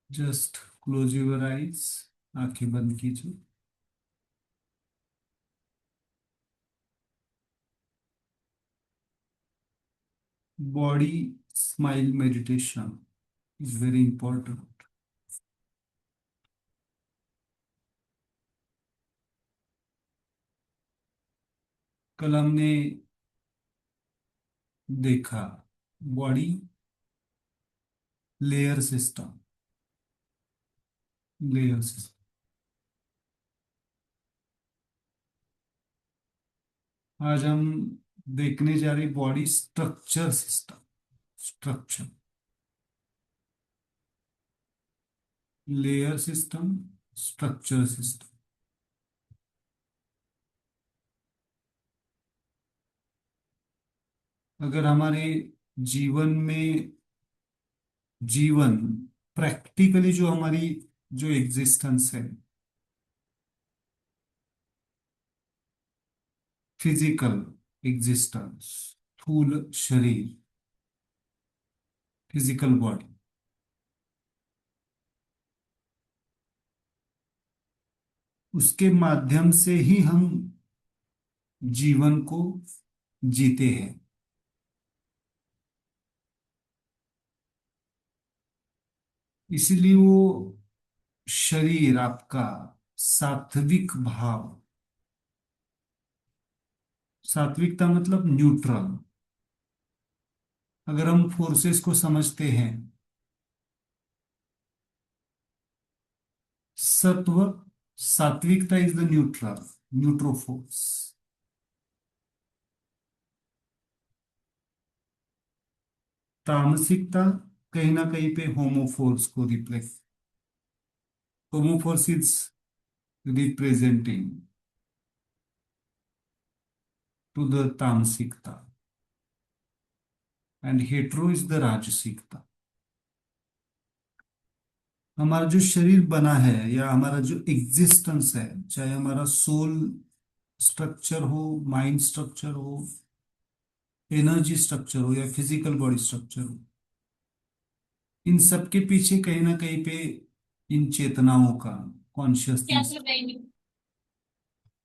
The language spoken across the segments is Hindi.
Just close your eyes. आंखें बंद कीजिए। Body smile meditation is very important. कल हमने देखा body layer system. Layer system. आज हम देखने जा रहे body structure system. Structure. Layer system. Structure system. अगर हमारे जीवन में जीवन प्रैक्टिकली जो हमारी जो एग्जिस्टेंस है, फिजिकल एग्जिस्टेंस, स्थूल शरीर, फिजिकल बॉडी, उसके माध्यम से ही हम जीवन को जीते हैं। इसलिए वो शरीर आपका सात्विक भाव। सात्विकता मतलब न्यूट्रल। अगर हम फोर्सेस को समझते हैं, सत्व, सात्विकता इज द न्यूट्रल, न्यूट्रोफोर्स। तामसिकता कहीं ना कहीं पे होमोफोर्स को replace, homo force is representing to the तामसिकता एंड हेट्रो इज द राजसिकता। हमारा जो शरीर बना है या हमारा जो एग्जिस्टेंस है, चाहे हमारा सोल स्ट्रक्चर हो, माइंड स्ट्रक्चर हो, एनर्जी स्ट्रक्चर हो या फिजिकल बॉडी स्ट्रक्चर हो, इन सब के पीछे कहीं ना कहीं पे इन चेतनाओं का, कॉन्शियसनेस,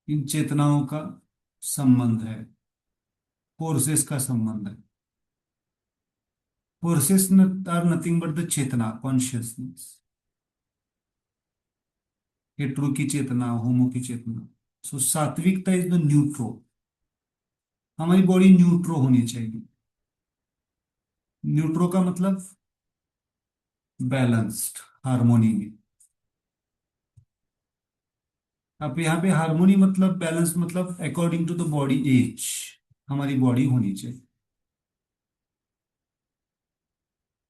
इन चेतनाओं का संबंध है, फोर्सेस का संबंध है। Forces are nothing but the चेतना, कॉन्शियसनेस। हेट्रो की चेतना, होमो की चेतना। सो सात्विकता इज द न्यूट्रो। हमारी बॉडी न्यूट्रो होनी चाहिए। न्यूट्रो का मतलब बैलेंस्ड, हार्मोनी में। अब यहाँ पे हार्मोनी मतलब बैलेंस मतलब according to the body as हमारी बॉडी होनी चाहिए।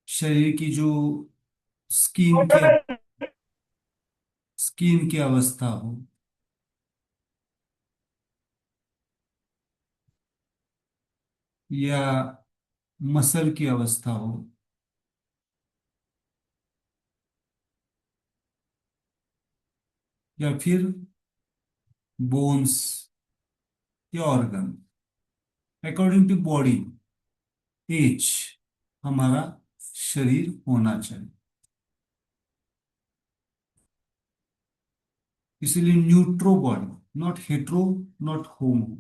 शरीर की जो स्किन की स्किन की अवस्था हो, या मसल की अवस्था हो, या फिर बोन्स या organ, according to body as हमारा शरीर होना चाहिए। इसीलिए neutro body, not hetero, not homo.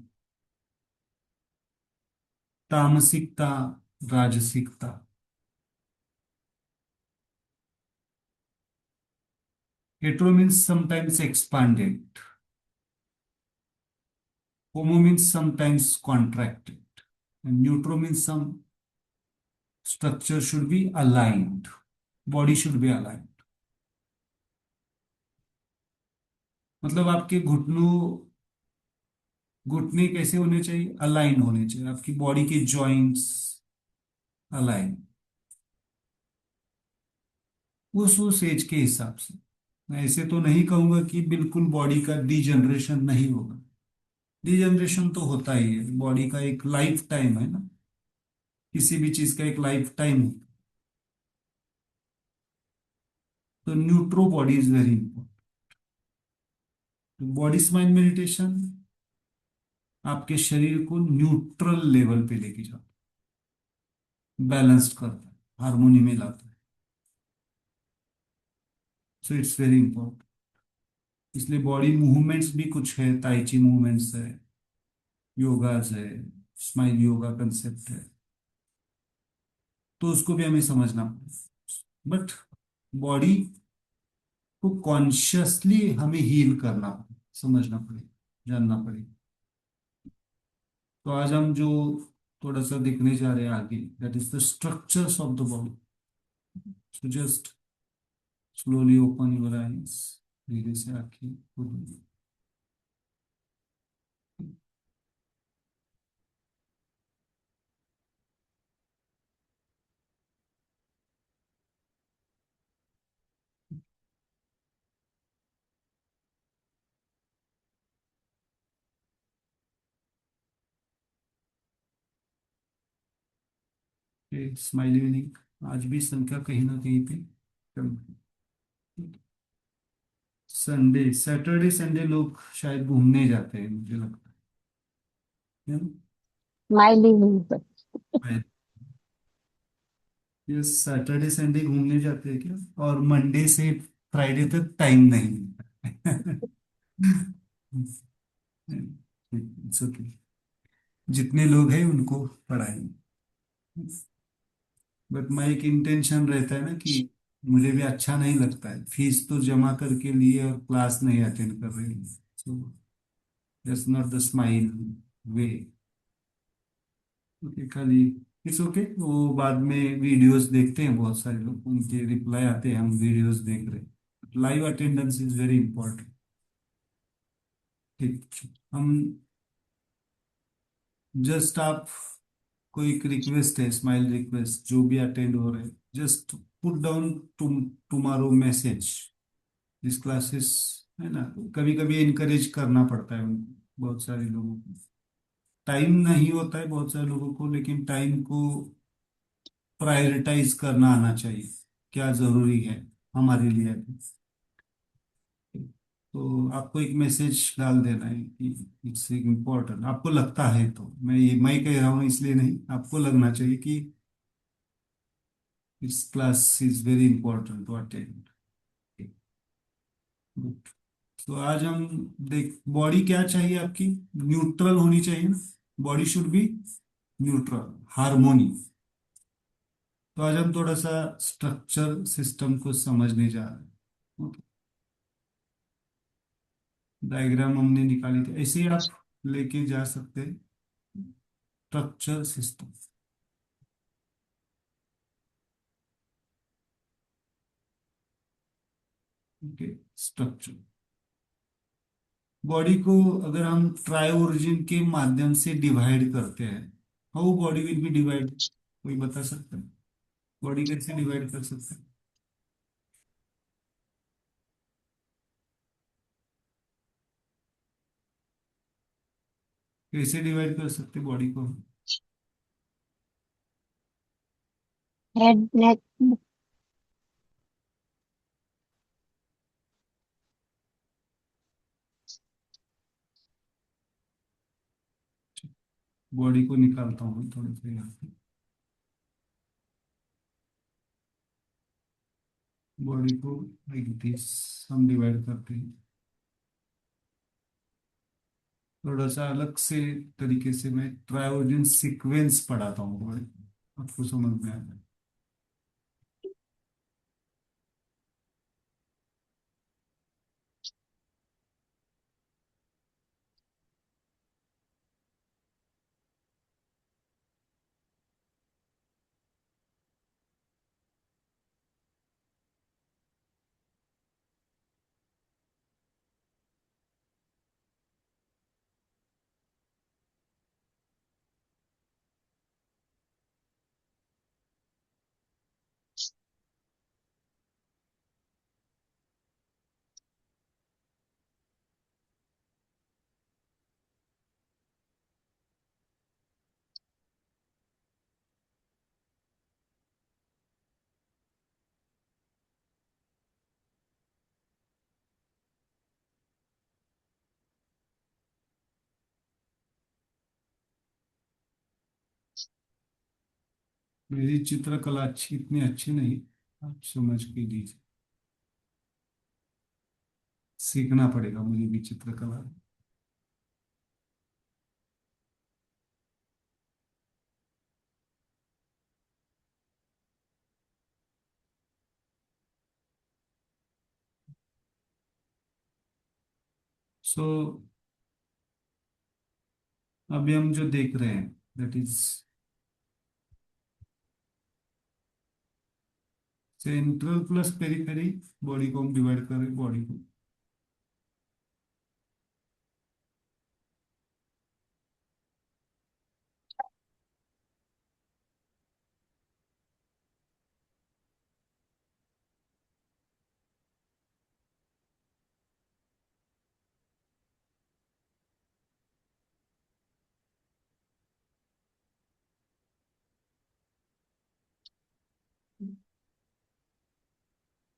तामसिकता, राजसिकता। Hetero means sometimes expanded, homo means sometimes contracted, and neutro means some structure should be aligned, body should be aligned। मतलब आपके घुटने कैसे होने चाहिए? अलाइन होने चाहिए। आपकी बॉडी के जॉइंट्स अलाइन, उस एज के हिसाब से। मैं ऐसे तो नहीं कहूंगा कि बिल्कुल बॉडी का डिजनरेशन नहीं होगा। डिजनरेशन तो होता ही है, बॉडी का एक लाइफ टाइम है ना, किसी भी चीज का एक लाइफ टाइम है। तो neutro body is very important. Body smile meditation आपके शरीर को न्यूट्रल लेवल पे लेके जाता है, बैलेंस्ड करता है, हार्मोनी में लाता है। So it's very important. इसलिए बॉडी मूवमेंट्स भी कुछ है, ताइची मूवमेंट्स है, योगाज है, स्माइल योगा कंसेप्ट है, तो उसको भी हमें समझना पड़ेगा। बट बॉडी को कॉन्शियसली हमें हील करना पड़ेगा, समझना पड़ेगा, जानना पड़ेगा। तो आज हम जो थोड़ा सा देखने जा रहे हैं आगे, that is the structures of the body. So just slowly open your eyes, धीरे से आंखें खोलो। Smile evening. आज भी संख्या कहीं ना कहीं पे कम है। संडे, सैटरडे संडे लोग शायद घूमने जाते हैं, मुझे लगता है ना? स्माइली हुई पर। ये सैटरडे संडे घूमने जाते हैं क्या? और मंडे से फ्राइडे तक टाइम नहीं मिलता। It's okay. जितने लोग हैं उनको पढ़ाएंगे। बट माई एक इंटेंशन रहता है ना कि मुझे भी अच्छा नहीं लगता है, फीस तो जमा करके लिए और क्लास नहीं अटेंड कर रहे हैं। So that's not the smile way. Okay, खाली इट्स ओके। वो बाद में वीडियोस देखते हैं, बहुत सारे लोग उनके रिप्लाई आते हैं, हम वीडियोस देख रहे हैं। Live attendance is very important. ठीक। हम जस्ट आप, कोई एक रिक्वेस्ट है, स्माइल रिक्वेस्ट, जो भी अटेंड हो रहे हैं, just put down tomorrow message, this classes, है ना? कभी कभी इनकरेज करना पड़ता है उनको, बहुत सारे लोगों को टाइम नहीं होता है, बहुत सारे लोगों को, लेकिन टाइम को प्रायोरिटाइज करना आना चाहिए, क्या जरूरी है हमारे लिए अभी। तो आपको एक मैसेज डाल देना है कि इट्स इम्पोर्टेंट, आपको लगता है तो। मैं कह रहा हूँ इसलिए नहीं, आपको लगना चाहिए कि it's class is very important to attend. तो आज हम देख, बॉडी क्या चाहिए आपकी? न्यूट्रल होनी चाहिए ना? Body should be neutral, harmony. तो आज हम थोड़ा सा स्ट्रक्चर सिस्टम को समझने जा रहे हैं। डायग्राम हमने निकाली थी, ऐसे ही आप लेके जा सकते हैं। Structure system. Okay. Structure body को अगर हम ट्राई ओरिजिन के माध्यम से डिवाइड करते हैं, how body will be divide? कोई बता सकता है बॉडी कैसे डिवाइड कर सकते हैं? कैसे डिवाइड कर सकते हैं बॉडी को? हेड, नेक। बॉडी को निकालता हूँ थोड़ा सा यहाँ पे। बॉडी को लाइक दिस हम डिवाइड करते हैं। थोड़ा सा अलग से तरीके से मैं ट्रायोजन सीक्वेंस पढ़ाता हूँ बॉडी को, आपको समझ में आ जाए। मेरी चित्रकला अच्छी, इतनी अच्छी नहीं, आप समझ के लीजिए। सीखना पड़ेगा मुझे भी चित्रकला। सो अभी हम जो देख रहे हैं that is central plus periphery. Body को हम डिवाइड कर रहे हैं, बॉडी को।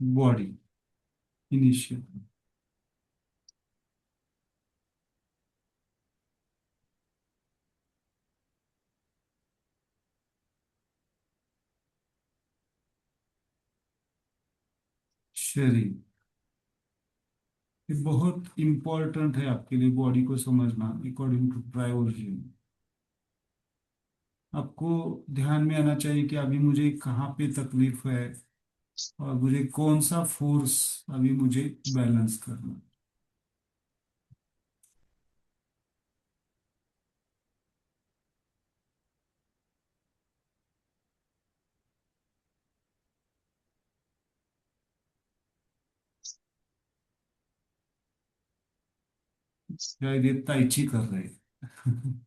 बॉडी इनिशियल शरीर। ये बहुत इंपॉर्टेंट है आपके लिए बॉडी को समझना अकॉर्डिंग टू प्रायोलॉजी। आपको ध्यान में आना चाहिए कि अभी मुझे कहाँ पे तकलीफ है और मुझे कौन सा फोर्स अभी मुझे बैलेंस करना है। शायद ये ताइची कर रहे हैं।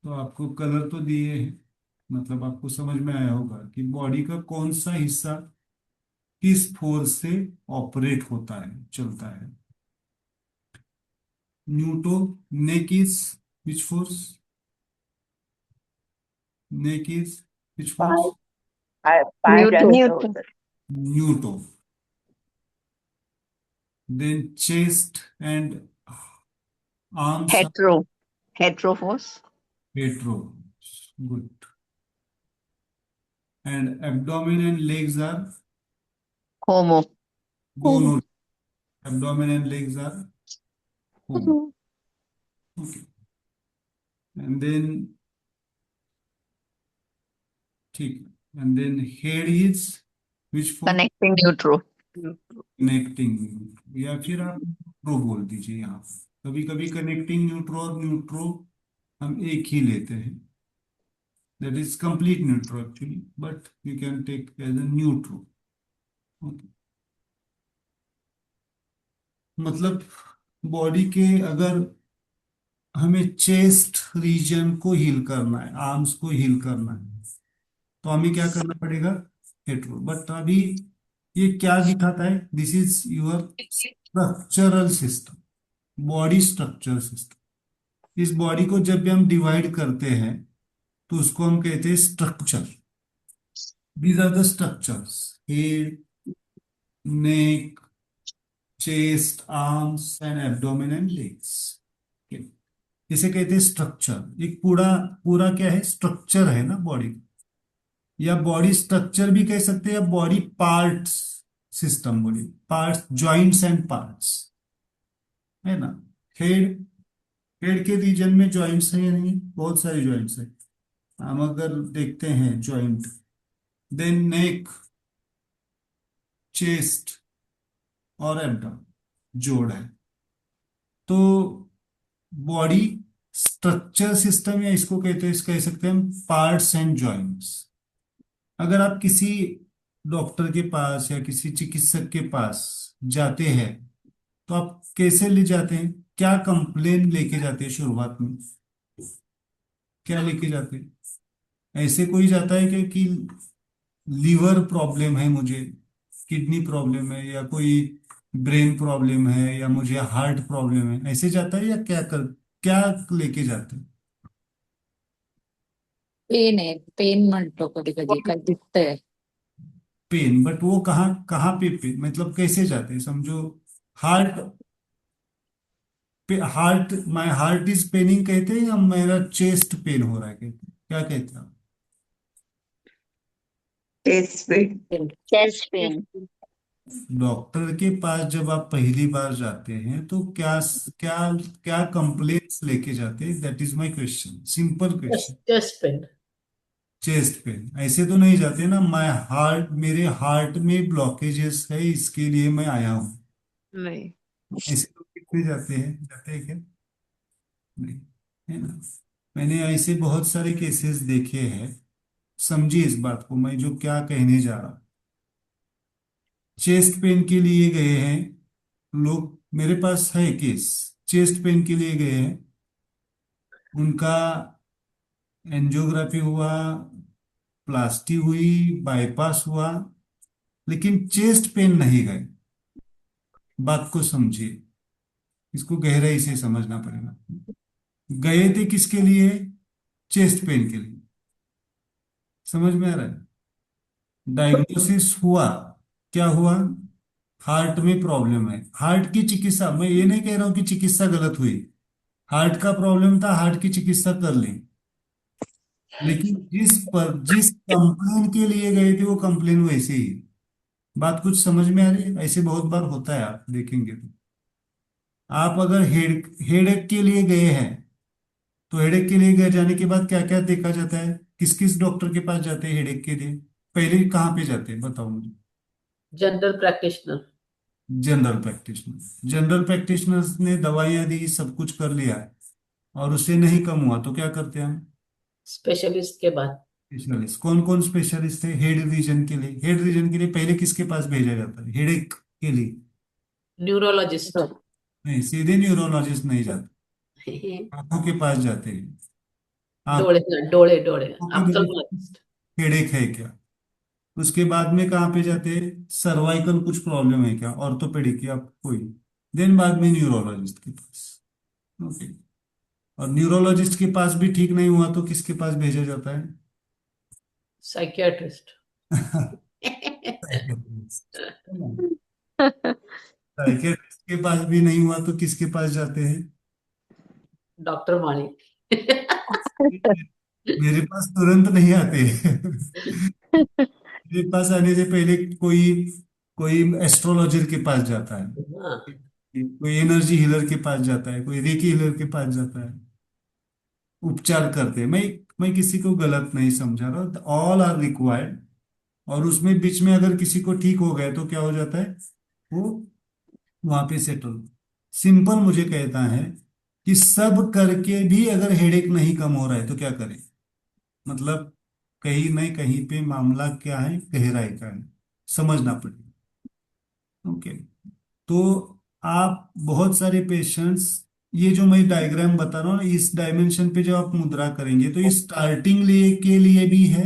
तो आपको कलर तो दिए हैं, मतलब आपको समझ में आया होगा कि बॉडी का कौन सा हिस्सा किस फोर्स से ऑपरेट होता है, चलता है। Neutro neck is which force? Neck is which force? पाँव पाँव न्यूटन जैसे न्यूटन होते। Neutro. Then chest and arms are hetero force hetero. Good. And abdomen and legs are homo homo. Abdomen and legs are homo. Okay. And then ठीक। And then head is which form? Connecting neutro connecting, या फिर आप न्यूट्रो बोल दीजिए यहाँ। कभी कभी कनेक्टिंग न्यूट्रो और न्यूट्रो हम एक ही लेते हैं। That is complete neutral actually, but you can take as a neutral. Okay. मतलब बॉडी के अगर हमें चेस्ट रीजन को हील करना है, आर्म्स को हील करना है, तो हमें क्या करना पड़ेगा? हेट्रो। बट अभी ये क्या दिखाता है? This is your structural system, body structure system. इस बॉडी को जब भी हम डिवाइड करते हैं तो उसको हम कहते हैं structure. These are the structures: head, neck, chest, arms and abdomen and legs. इसे कहते हैं स्ट्रक्चर। एक पूरा पूरा क्या है? स्ट्रक्चर है ना बॉडी। या बॉडी स्ट्रक्चर भी कह सकते हैं, या body parts system, body parts, joints and parts, है ना। हेड, हेड के रीजन में जॉइंट्स है या नहीं? बहुत सारे जॉइंट्स है। हम अगर देखते हैं जॉइंट, देन नेक, चेस्ट और एब्डोमेन जोड़ है। तो बॉडी स्ट्रक्चर सिस्टम, या इसको कहते हैं, इस कह सकते हैं हम पार्ट्स एंड जॉइंट्स। अगर आप किसी डॉक्टर के पास या किसी चिकित्सक के पास जाते हैं तो आप कैसे ले जाते हैं? क्या कंप्लेन लेके जाते हैं शुरुआत में? क्या लेके जाते हैं? ऐसे कोई जाता है कि लीवर प्रॉब्लम है मुझे, किडनी प्रॉब्लम है, या कोई ब्रेन प्रॉब्लम है, या मुझे हार्ट प्रॉब्लम है, ऐसे जाता है? या क्या लेके जाते हैं? पेन आहे, पेन म्हणतो कधी कधी, काय दिसतंय. पेन, बट वो कहाँ कहाँ पे पेन, मतलब कैसे जाते हैं? समझो हार्ट पे, heart, my heart is Penning कहते हैं, या मेरा चेस्ट पेन हो रहा है कहते हैं? क्या कहते हैं आप? Chest pain. chest pain. Doctor के पास जब आप पहली बार जाते हैं तो क्या क्या क्या कंप्लेंट्स लेके जाते हैं? That is my question, simple question. Chest pain. Chest pain ऐसे तो नहीं जाते ना, मेरे हार्ट में ब्लॉकेजेस है इसके लिए मैं आया हूँ, नहीं। ऐसे तो कितने जाते हैं क्या? नहीं, है ना। मैंने ऐसे बहुत सारे केसेस देखे हैं। समझिए इस बात को, मैं जो क्या कहने जा रहा हूँ। चेस्ट पेन के लिए गए हैं लोग, मेरे पास है केस। चेस्ट पेन के लिए गए हैं, उनका एंजियोग्राफी हुआ, प्लास्टी हुई, बाईपास हुआ, लेकिन चेस्ट पेन नहीं गए। बात को समझिए, इसको गहराई से समझना पड़ेगा। गए थे किसके लिए? चेस्ट पेन के लिए। समझ में आ रहा है? डायग्नोसिस हुआ, क्या हुआ? हार्ट में प्रॉब्लम है। हार्ट की चिकित्सा, मैं ये नहीं कह रहा हूं कि चिकित्सा गलत हुई, हार्ट का प्रॉब्लम था, हार्ट की चिकित्सा कर ली, लेकिन जिस कंप्लेन के लिए गए थे वो कंप्लेन वैसे ही। बात कुछ समझ में आ रही है? ऐसे बहुत बार होता है, आप देखेंगे तो। आप अगर हेडेक के लिए गए हैं तो हेडेक के लिए गए जाने के बाद क्या क्या देखा जाता है? किस किस डॉक्टर के पास जाते हैं हेडेक के लिए? पहले कहाँ पे जाते हैं बताओ मुझे? General practitioner. जनरल प्रैक्टिशनर्स ने दवाइयां दी, सब कुछ कर लिया है, और उससे नहीं कम हुआ तो क्या करते हैं हम? स्पेशलिस्ट के बाद स्पेशलिस्ट। कौन कौन स्पेशलिस्ट है हेड रीजन के लिए? हेड रीजन के लिए पहले किसके पास भेजा जाता है हेडेक के लिए? न्यूरोलॉजिस्ट। नहीं, सीधे न्यूरोलॉजिस्ट नहीं जाते, आंखों के पास जाते हैं। डोळे डोळे डोळे आंखों को ऑप्थेल्मोलॉजिस्ट। हेडेक है क्या? उसके बाद में कहाँ पे जाते हैं? सर्वाइकल कुछ प्रॉब्लम है क्या, ऑर्थोपेडिक या कोई? देन बाद में न्यूरोलॉजिस्ट के पास। ओके। और न्यूरोलॉजिस्ट के पास भी ठीक नहीं हुआ तो किसके पास भेजा जाता है? साइकियाट्रिस्ट। साइकियाट्रिस्ट के पास भी नहीं हुआ तो किसके पास जाते हैं? डॉक्टर माणी। मेरे पास तुरंत नहीं आते। मेरे पास आने से पहले कोई कोई एस्ट्रोलॉजर के पास जाता है, हाँ। कोई एनर्जी हीलर के पास जाता है, कोई रेकी हीलर के पास जाता है, उपचार करते हैं। मैं किसी को गलत नहीं समझा रहा, ऑल आर रिक्वायर्ड। और उसमें बीच में अगर किसी को ठीक हो गए तो क्या हो जाता है? वो वहां पे सेटल। सिंपल मुझे कहता है कि सब करके भी अगर हेडेक नहीं कम हो रहा है तो क्या करें? मतलब कहीं न कहीं पे मामला क्या है, गहराई का है, समझना पड़ेगा। ओके। तो आप बहुत सारे पेशेंट्स, ये जो मैं डायग्राम बता रहा हूँ ना, इस डायमेंशन पे जब आप मुद्रा करेंगे तो ये स्टार्टिंग लिए के लिए भी है।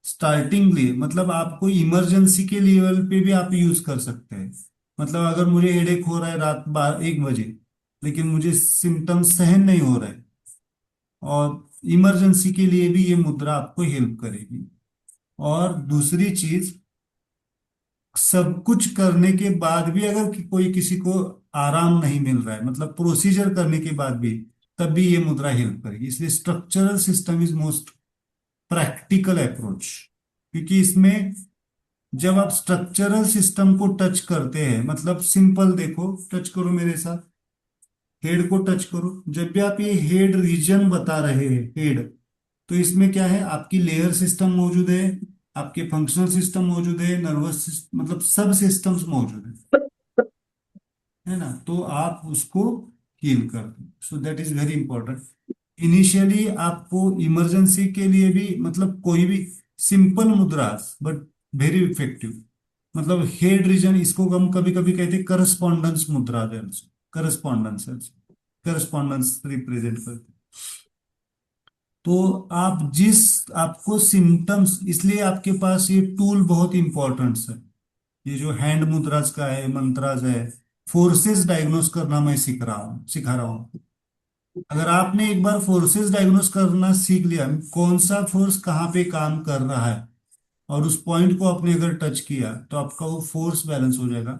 स्टार्टिंग लिए मतलब आपको इमरजेंसी के लेवल पे भी आप यूज कर सकते हैं। मतलब अगर मुझे हेडेक हो रहा है रात 1 बजे, लेकिन मुझे सिम्टम्स सहन नहीं हो रहा है, और इमरजेंसी के लिए भी ये मुद्रा आपको हेल्प करेगी। और दूसरी चीज, सब कुछ करने के बाद भी अगर कोई किसी को आराम नहीं मिल रहा है, मतलब प्रोसीजर करने के बाद भी, तब भी ये मुद्रा हेल्प करेगी। इसलिए structural system is most practical approach, क्योंकि इसमें जब आप स्ट्रक्चरल सिस्टम को टच करते हैं, मतलब सिंपल देखो, टच करो मेरे साथ, हेड को टच करो। जब भी आप ये हेड रीजन बता रहे हैं, हेड, तो इसमें क्या है? आपकी लेयर सिस्टम मौजूद है, आपके फंक्शनल सिस्टम मौजूद है, नर्वस सिस्टम, मतलब सब सिस्टम्स मौजूद है ना। तो आप उसको हील कर दो, so that is very important. Initially आपको इमरजेंसी के लिए भी, मतलब कोई भी सिंपल मुद्रास बट वेरी इफेक्टिव, मतलब हेड रीजन, इसको हम कभी कभी कहते हैं करस्पॉन्डेंस मुद्रा, करस्पॉन्डेंस करस्पॉन्डेंस रिप्रेजेंट करते हैं। तो आपको सिम्टम्स, इसलिए आपके पास ये टूल बहुत इंपॉर्टेंट है। ये जो हैंड मुद्राज का है, मंत्राज है, फोर्सेस डायग्नोस करना मैं सिखा रहा हूँ। अगर आपने एक बार फोर्सेस डायग्नोस करना सीख लिया, कौन सा फोर्स कहाँ पे काम कर रहा है, और उस पॉइंट को आपने अगर टच किया तो आपका वो फोर्स बैलेंस हो जाएगा।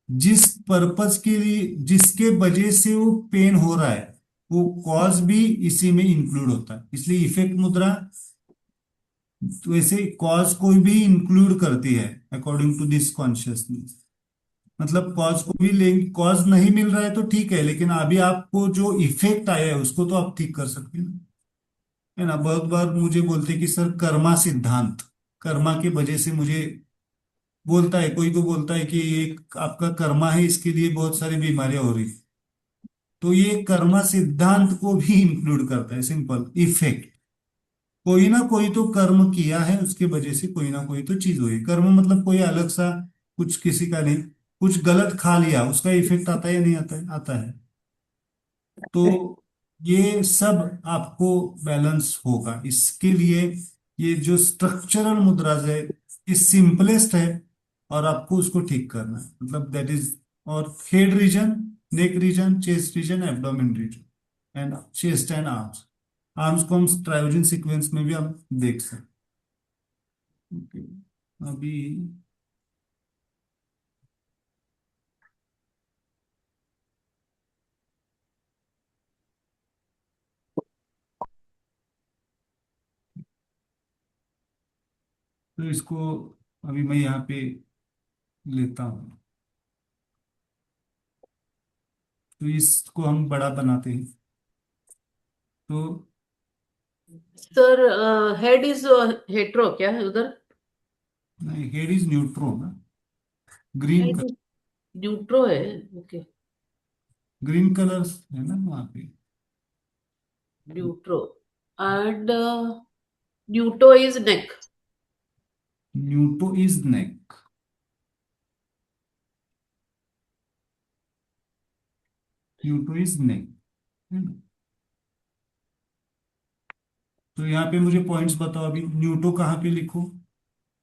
जिस पर्पज के लिए, जिसके वजह से वो पेन हो रहा है, वो कॉज भी इसी में इंक्लूड होता है। इसलिए इफेक्ट मुद्रा तो वैसे कॉज कोई भी इंक्लूड करती है अकॉर्डिंग टू दिस कॉन्शियसनेस। मतलब कॉज को भी लेंगे, कॉज नहीं मिल रहा है तो ठीक है, लेकिन अभी आपको जो इफेक्ट आया है उसको तो आप ठीक कर सकते हैं, है ना। बहुत बार मुझे बोलते हैं कि सर कर्मा सिद्धांत, कर्मा की वजह से मुझे बोलता है, कोई को बोलता है कि एक आपका कर्मा है, इसके लिए बहुत सारी बीमारियां हो रही। तो ये कर्मा सिद्धांत को भी इंक्लूड करता है, सिंपल इफेक्ट। कोई ना कोई तो कर्म किया है, उसके वजह से कोई ना कोई तो चीज हुई। कर्म मतलब कोई अलग सा कुछ किसी का नहीं, कुछ गलत खा लिया उसका इफेक्ट आता है या नहीं आता है, आता है। तो ये सब आपको बैलेंस होगा, इसके लिए ये जो स्ट्रक्चरल मुद्राज है ये सिंपलेस्ट है, और आपको उसको ठीक करना है, मतलब दैट इज। और head region, neck region, chest region, abdomen region and chest and arms. Arms को हम ट्रायोजन सीक्वेंस में भी हम देख सकते हैं। ओके, अभी तो इसको अभी मैं यहाँ पे लेता हूँ, तो इसको हम बड़ा बनाते हैं। तो सर हेड इज हेट्रो क्या है उधर? नहीं, हेड इज न्यूट्रो ना, ग्रीन हेड न्यूट्रो है। ओके, ग्रीन कलर है ना वहाँ पे। Neutro and neutro is neck. Neutro is neck, neutro is neck, है ना। तो यहाँ पे मुझे पॉइंट्स बताओ, अभी न्यूटो कहाँ पे लिखो,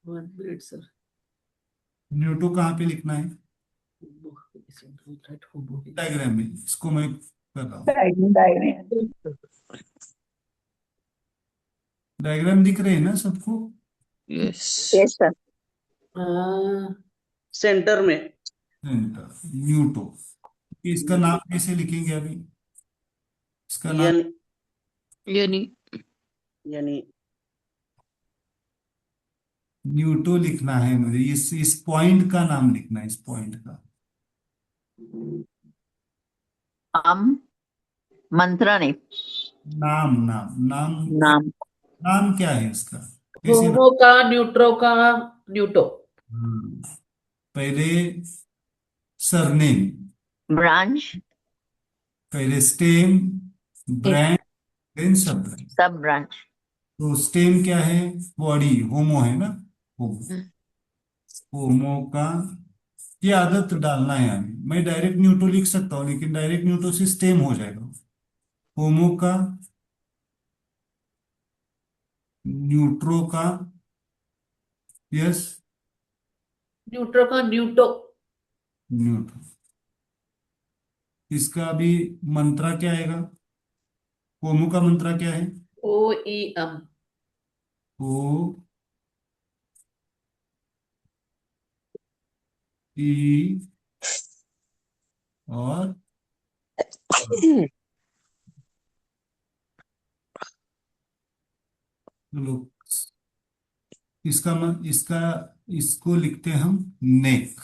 1 मिनट सर। न्यूटो कहाँ पे लिखना है, डायग्राम में, इसको मैं कर रहा हूँ। diagram. डायग्राम दिख रहे हैं ना सबको। Yes, sir. सेंटर में न्यूटो, इसका नाम कैसे लिखेंगे अभी, इसका नाम यानी Yani, यानी न्यूटो लिखना है मुझे, इस पॉइंट का नाम लिखना है, इस पॉइंट का मंत्रा नहीं, नाम, नाम नाम नाम। नाम क्या है इसका, कैसे नाम। होमो का न्यूट्रो का न्यूटो। पहले सरनेम, ब्रांच, पहले स्टेम, ब्रांड, देन सब ब्रांड। सब ब्रांच। तो स्टेम क्या है, बॉडी, होमो है ना, होमो, होमो का, ये आदत डालना है हमें। मैं डायरेक्ट न्यूटो लिख सकता हूँ, लेकिन डायरेक्ट न्यूटो से स्टेम हो जाएगा। होमो का, न्यूट्रो का, यस, न्यूट्रो का न्यूटो। न्यूट्रो। इसका अभी मंत्रा क्या आएगा, होमो का मंत्रा क्या है, ओ ई एम। ओ ई और लो, इसका इसको लिखते हैं हम नेक।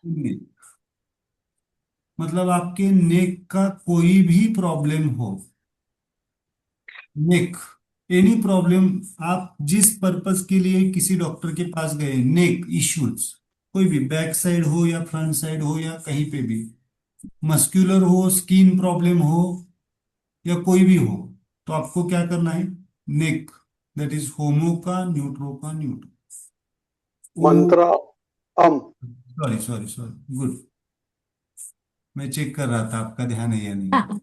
नेक मतलब आपके नेक का कोई भी प्रॉब्लम हो, नेक, एनी प्रॉब्लम, आप जिस पर्पस के लिए किसी डॉक्टर के पास गए, नेक इश्यूज, कोई भी बैक साइड हो या फ्रंट साइड हो या कहीं पे भी, मस्कुलर हो, स्किन प्रॉब्लम हो या कोई भी हो, तो आपको क्या करना है, नेक, दैट इज होमो का, न्यूट्रो का, न्यूट्रो। मंत्रा अम सॉरी सॉरी सॉरी, गुड, मैं चेक कर रहा था आपका ध्यान है या नहीं।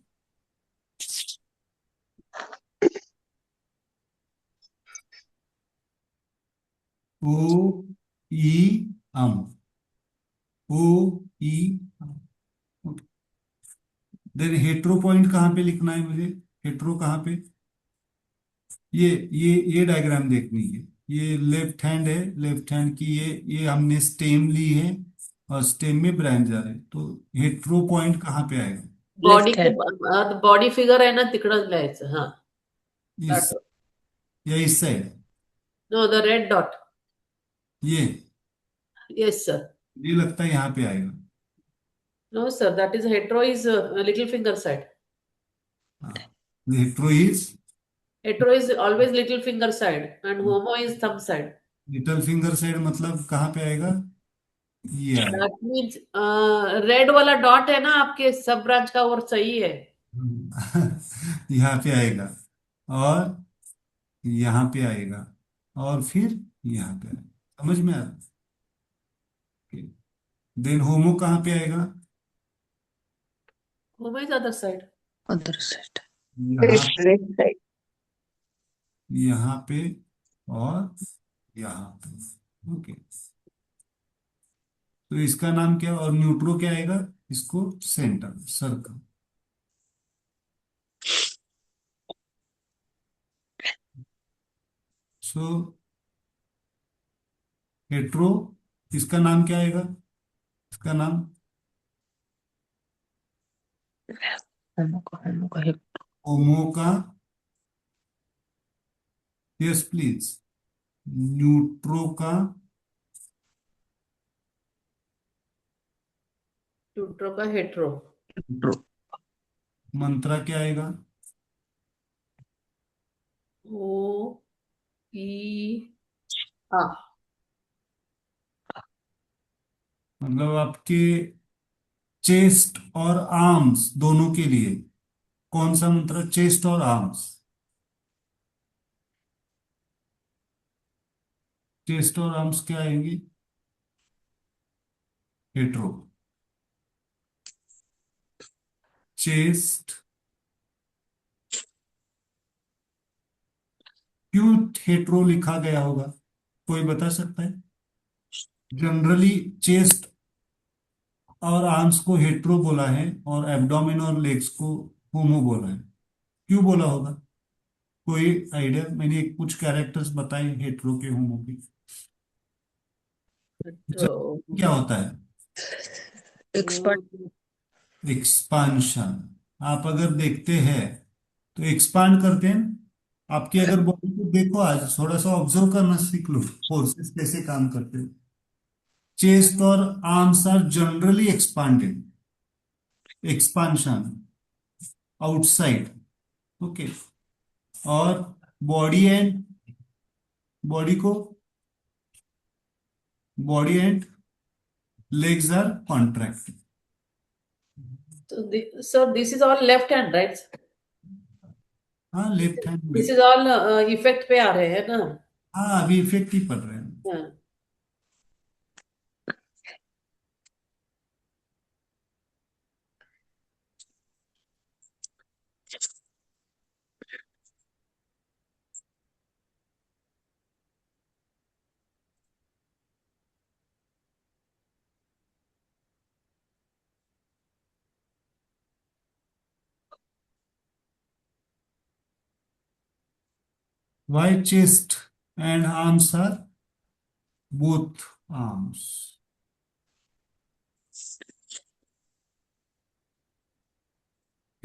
ओ ई अम, ओ ई, देन हेट्रो पॉइंट कहाँ पे लिखना है मुझे, हेट्रो कहाँ पे, ये डायग्राम देखनी है। ये लेफ्ट हैंड है, लेफ्ट हैंड की ये हमने स्टेम ली है, और स्टेम में ब्रांच जा रहे हैं, तो हेट्रो पॉइंट कहाँ पे आएगा, बॉडी लेफ्ट के हैंड बॉडी फिगर आहे ना तिकडं लिहायचं. हा इस start. या इस side? No, the red dot. ये Yes, sir. ये लगता है यहाँ पे आएगा। No, sir. That is hetero is little finger side. Hetero is Hetero is always little finger side, and homo is thumb side. Little finger side, मतलब कहाँ पे आएगा? ये आएगा। That means रेड वाला डॉट है ना आपके सब ब्रांच का, और सही है। यहाँ पे आएगा, और यहाँ पे आएगा, और फिर यहाँ पे आएगा। समझ में आ रहा? देन होमो कहाँ पे आएगा? Homo is other side. Other side. यहाँ side. यहाँ पे और यहाँ पे। ओके, तो इसका नाम क्या, और न्यूट्रो क्या आएगा? इसको सेंटर सर्कल। सो हेट्रो, इसका नाम क्या आएगा? इसका नाम Homo का है। होमो का, यस प्लीज, न्यूट्रो का न्यूट्रो का हेट्रो। मंत्रा क्या आएगा? ओ ई आ। मतलब आपके चेस्ट और आर्म्स दोनों के लिए कौन सा मंत्र? चेस्ट और आर्म्स, चेस्ट और आर्म्स क्या आएंगी? हेट्रो। चेस्ट, क्यों हेट्रो लिखा गया होगा, कोई बता सकता है? जनरली चेस्ट और आर्म्स को हेट्रो बोला है, और एब्डोमेन और लेग्स को होमो बोला है। क्यों बोला होगा, कोई आइडिया? मैंने कुछ कैरेक्टर्स बताए हेट्रो के, होमो के। तो क्या होता है? Expert. एक्सपांशन। आप अगर देखते हैं तो एक्सपांड करते हैं। आपकी अगर बॉडी को देखो, आज थोड़ा सा ऑब्जर्व करना सीख लो, फोर्सेस कैसे काम करते हैं। चेस्ट और arms are generally expanded, expansion outside. Okay, और बॉडी एंड बॉडी को body and legs are contracted. Sir this is all left hand right? हाँ, लेफ्ट हैंड में। दिस इज ऑल इफेक्ट पे आ रहे हैं ना? हाँ, अभी इफेक्ट ही पड़ रहे हैं। हाँ। Why chest and arms are both arms?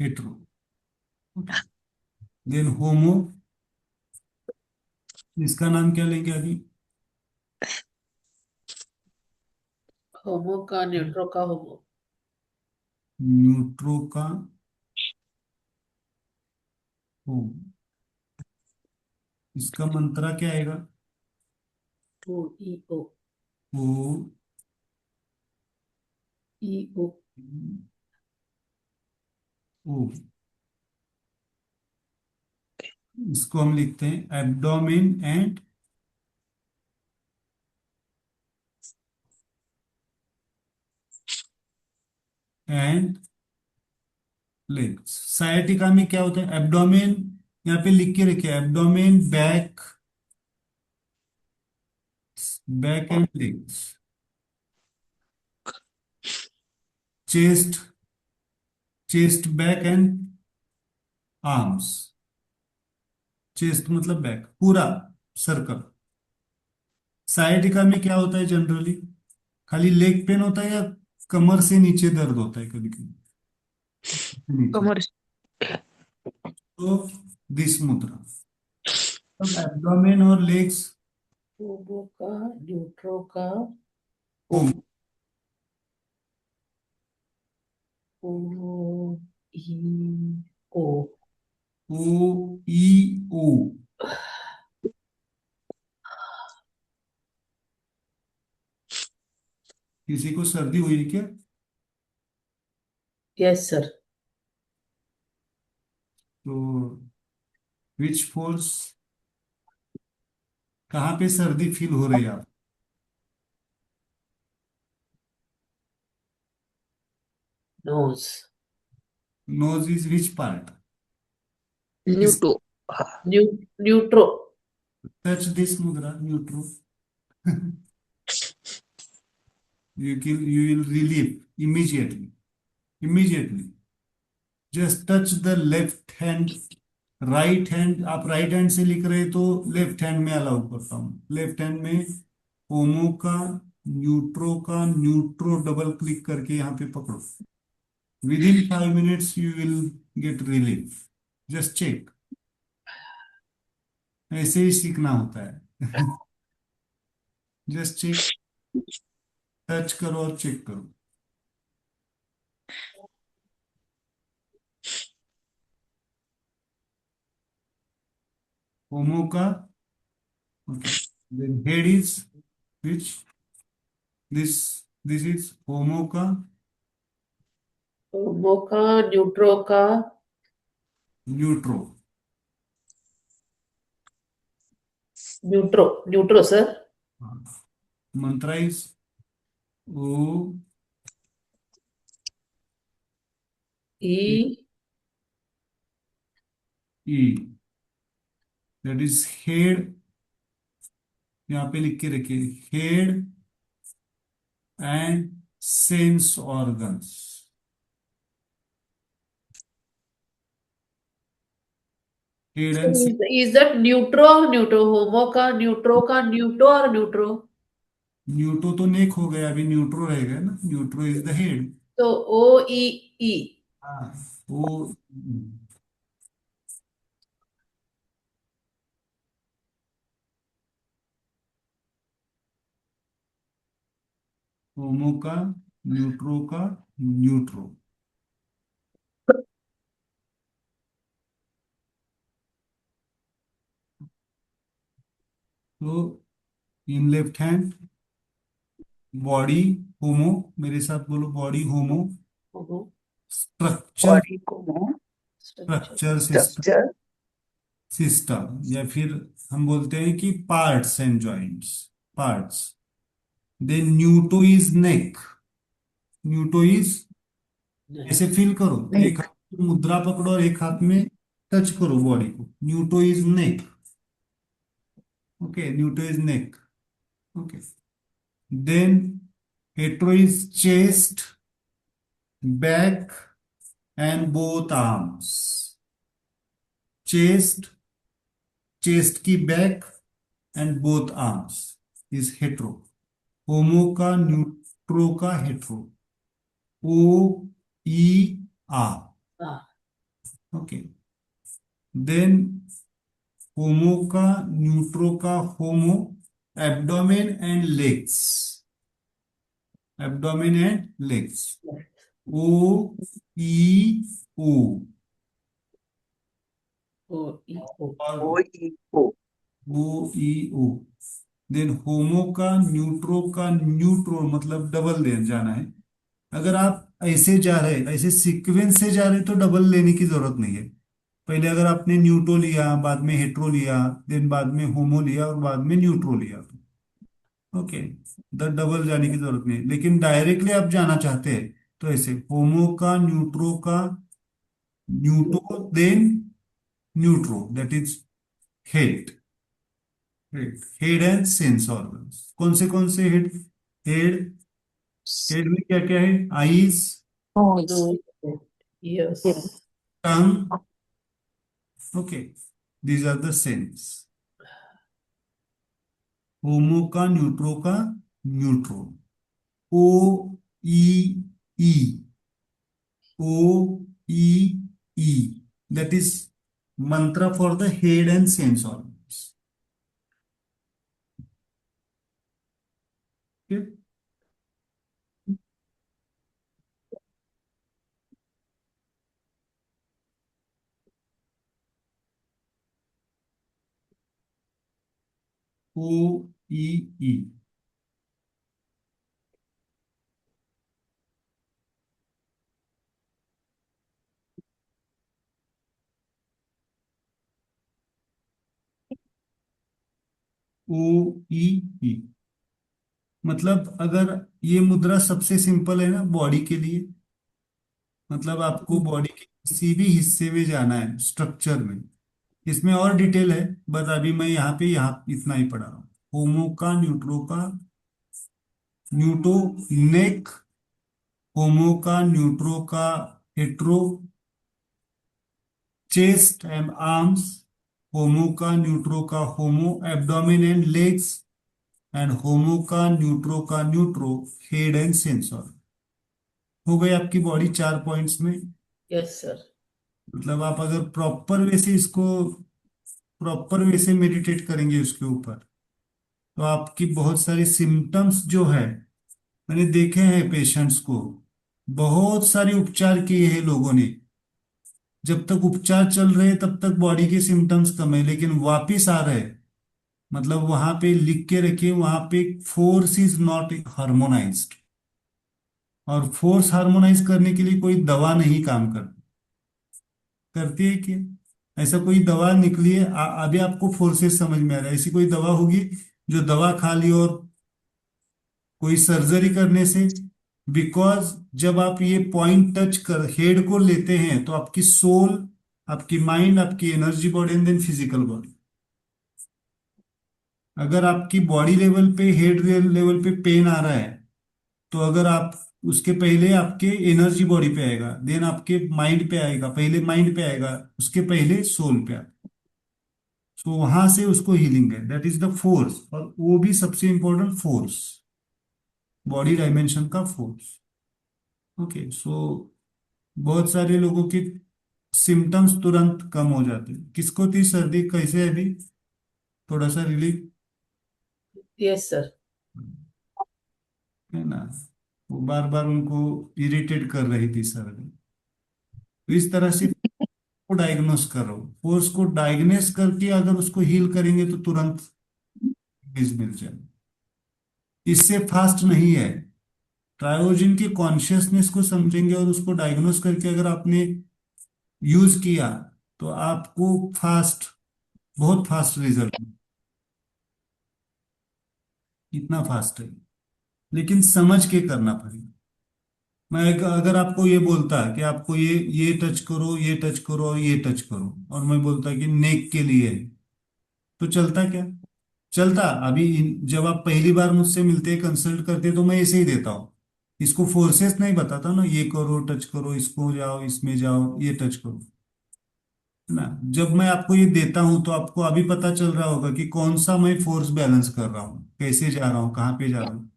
Hetero. Then homo, इसका नाम क्या लेंगे अभी? होमो का न्यूट्रो का होमो। न्यूट्रो का होमो। इसका मंत्रा क्या आएगा? ओ E O O E O. ओ, इसको हम लिखते हैं एब्डोमेन एंड लेग्स। साइटिका में क्या होता है? एब्डोमेन, यहाँ पे लिख के रखिए, abdomen, back, back and legs. Chest, chest, back and arms. Chest मतलब बैक, पूरा सर्कल। साइटिका में क्या होता है जनरली? खाली लेग पेन होता है, या कमर से नीचे दर्द होता है कभी कभी? नीचे। कमर। तो दिस मुद्रा, एब्डोमेन और लेग्स ओबो का, न्यूट्रो का, होम ओ, ई, ओ, ओ ई ओ। किसी को सर्दी हुई क्या? Yes sir. तो विच फोर्स, कहाँ पे सर्दी फील हो रही है आप? Nose, nose is which part? Neutro, neutro, touch this मुद्रा, neutro. You will relieve immediately. Immediately. Just touch the left hand, right hand. आप राइट हैंड से लिख रहे तो लेफ्ट हैंड में अलाउ करता हूं. लेफ्ट हैंड में होमो का, न्यूट्रो डबल क्लिक करके यहाँ पे पकड़ो. Within 5 minutes you will get relief. Just check. ऐसे ही सीखना होता है. Just check. टच करो और चेक करो. होमो का. Okay. Then head is which? This is homo का, ओबो का, न्यूट्रो का, neutro. Neutro sir. Mantra is O E, E. That is head. यहाँ पे लिख के रखिए, head and sense organs. Head and is that neutro, homo का, न्यूट्रो और न्यूट्रो? न्यूट्रो तो नेक हो गया, अभी न्यूट्रो रहेगा ना. न्यूट्रो इज द हेड. तो ओ ई ई। हाँ. वो होमो का, न्यूट्रो का, न्यूट्रो. तो in left hand body homo. मेरे साथ बोलो, बॉडी होमो. स्ट्रक्चर, बॉडी को स्ट्रक्चर स्ट्रक्चर, सिस्टम, या फिर हम बोलते हैं कि parts and joints. Parts. Then neutro is neck. Neutro is, ऐसे फील करो. एक हाथ में मुद्रा पकड़ो और एक हाथ में टच करो बॉडी को. Neutro is neck. Okay, neutro is neck. Okay. Then hetero is chest, back and both arms. Chest, chest की back and both arms is hetero. Homo का, न्यूट्रो का, hetero. O E R. Okay. Then homo का, न्यूट्रो का, homo. Abdomen and legs. Abdomen and legs. O E O. O E O. और O E O, O E ओ. देन होमो का, न्यूट्रो का, न्यूट्रो मतलब डबल दे जाना है. अगर आप ऐसे जा रहे, ऐसे सीक्वेंस से जा रहे तो डबल लेने की जरूरत नहीं है. पहले अगर आपने न्यूट्रो लिया, बाद में हेट्रो लिया, देन बाद में होमो लिया और बाद में न्यूट्रो लिया, ओके, द डबल जाने की जरूरत नहीं है. लेकिन डायरेक्टली आप जाना चाहते हैं तो ऐसे होमो का, न्यूट्रो का, neutro, then neutro. That is head. Head and sense organs. कौन से हेड? हेड. हेड में क्या क्या है? Eyes, yes. Tongue. Okay, these are the sense. Homo का, न्यूट्रो का, न्यूट्रो. ओ ई ई. ओ ई ई. That is mantra for the head and sense organs. ओ ई ई। ओ ई ई मतलब अगर ये मुद्रा सबसे सिंपल है ना बॉडी के लिए, मतलब आपको बॉडी के किसी भी हिस्से में जाना है स्ट्रक्चर में, इसमें और डिटेल है, बस अभी मैं यहाँ इतना ही पढ़ा रहा हूँ। होमो का, न्यूट्रो का, न्यूटो नेक, होमो का, न्यूट्रो का hetero, chest and arms, homo का, न्यूट्रो का homo abdomen and legs, and homo का, न्यूट्रो का न्यूट्रो हेड एंड सेंसर। हो गई आपकी बॉडी 4 पॉइंट्स में। Yes, sir. मतलब आप अगर प्रॉपर वे से मेडिटेट करेंगे उसके ऊपर, तो आपकी बहुत सारी सिम्टम्स जो है, मैंने देखे हैं पेशेंट्स को, बहुत सारे उपचार किए हैं लोगों ने, जब तक उपचार चल रहे तब तक बॉडी के सिम्टम्स कम है, लेकिन वापिस आ रहे, मतलब वहां पे लिख के रखिए, वहां पे फोर्स इज नॉट हार्मोनाइज्ड, और फोर्स हार्मोनाइज करने के लिए कोई दवा नहीं काम करती है क्या? ऐसा कोई दवा निकली है? अभी आपको फोर्सेस समझ में आ रहा है, ऐसी कोई दवा होगी जो दवा खा ली और कोई सर्जरी करने से? बिकॉज जब आप ये पॉइंट टच कर हेड को लेते हैं, तो आपकी सोल, आपकी माइंड, आपकी energy body and then physical body, अगर आपकी बॉडी लेवल पे, हेड लेवल पे पेन आ रहा है, तो अगर आप उसके पहले आपके एनर्जी बॉडी पे आएगा, देन आपके माइंड पे आएगा, पहले माइंड पे आएगा, उसके पहले सोल पे आएगा। सो वहां से उसको हीलिंग है, दैट इज द फोर्स, और वो भी सबसे इंपॉर्टेंट फोर्स, बॉडी डायमेंशन का फोर्स। ओके, सो बहुत सारे लोगों के सिम्टम्स तुरंत कम हो जाते हैं। किसको थी सर्दी, कैसे है अभी? थोड़ा सा रिलीफ Yes, sir. है ना? वो बार बार उनको इरिटेट कर रही थी सर्दी, तो इस तरह से को डायग्नोस करो, फोर्स को डायग्नोस करके अगर उसको हील करेंगे तो तुरंत रिलीज मिल जाए। इससे फास्ट नहीं है, ट्रायोजन की कॉन्शियसनेस को समझेंगे और उसको डायग्नोस करके अगर आपने यूज किया, तो आपको बहुत फास्ट रिजल्ट, इतना फास्ट है, लेकिन समझ के करना पड़ेगा। अगर आपको ये बोलता कि आपको ये टच करो, ये टच करो और ये टच करो, और मैं बोलता कि नेक के लिए है, तो चलता क्या? चलता। अभी जब आप पहली बार मुझसे मिलते, कंसल्ट करते, तो मैं ऐसे ही देता हूँ, इसको फोर्सेस नहीं बताता ना, ये करो, टच करो, इसको जाओ, इसमें जाओ, ये टच करो ना। जब मैं आपको ये देता हूं, तो आपको अभी पता चल रहा होगा कि कौन सा मैं फोर्स बैलेंस कर रहा हूँ, कैसे जा रहा हूँ, कहाँ पे जा रहा हूँ,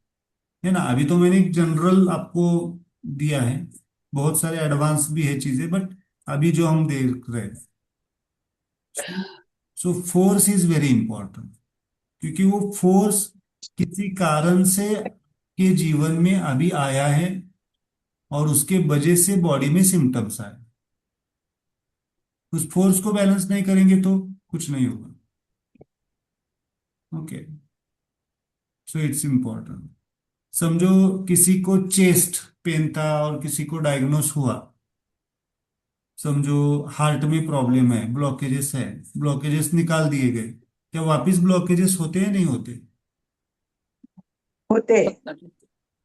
है ना? अभी तो मैंने एक जनरल आपको दिया है, बहुत सारे एडवांस भी है चीजें, बट अभी जो हम देख रहे हैं, so force is very important, क्योंकि वो फोर्स किसी कारण से के जीवन में अभी आया है, और उसके वजह से बॉडी में सिम्टम्स आए। उस फोर्स को बैलेंस नहीं करेंगे तो कुछ नहीं होगा। Okay, so it's important. समझो किसी को चेस्ट पेन था और किसी को डायग्नोस हुआ, समझो हार्ट में प्रॉब्लम है, ब्लॉकेजेस है, ब्लॉकेजेस निकाल दिए गए, क्या वापिस ब्लॉकेजेस होते हैं, नहीं होते? होते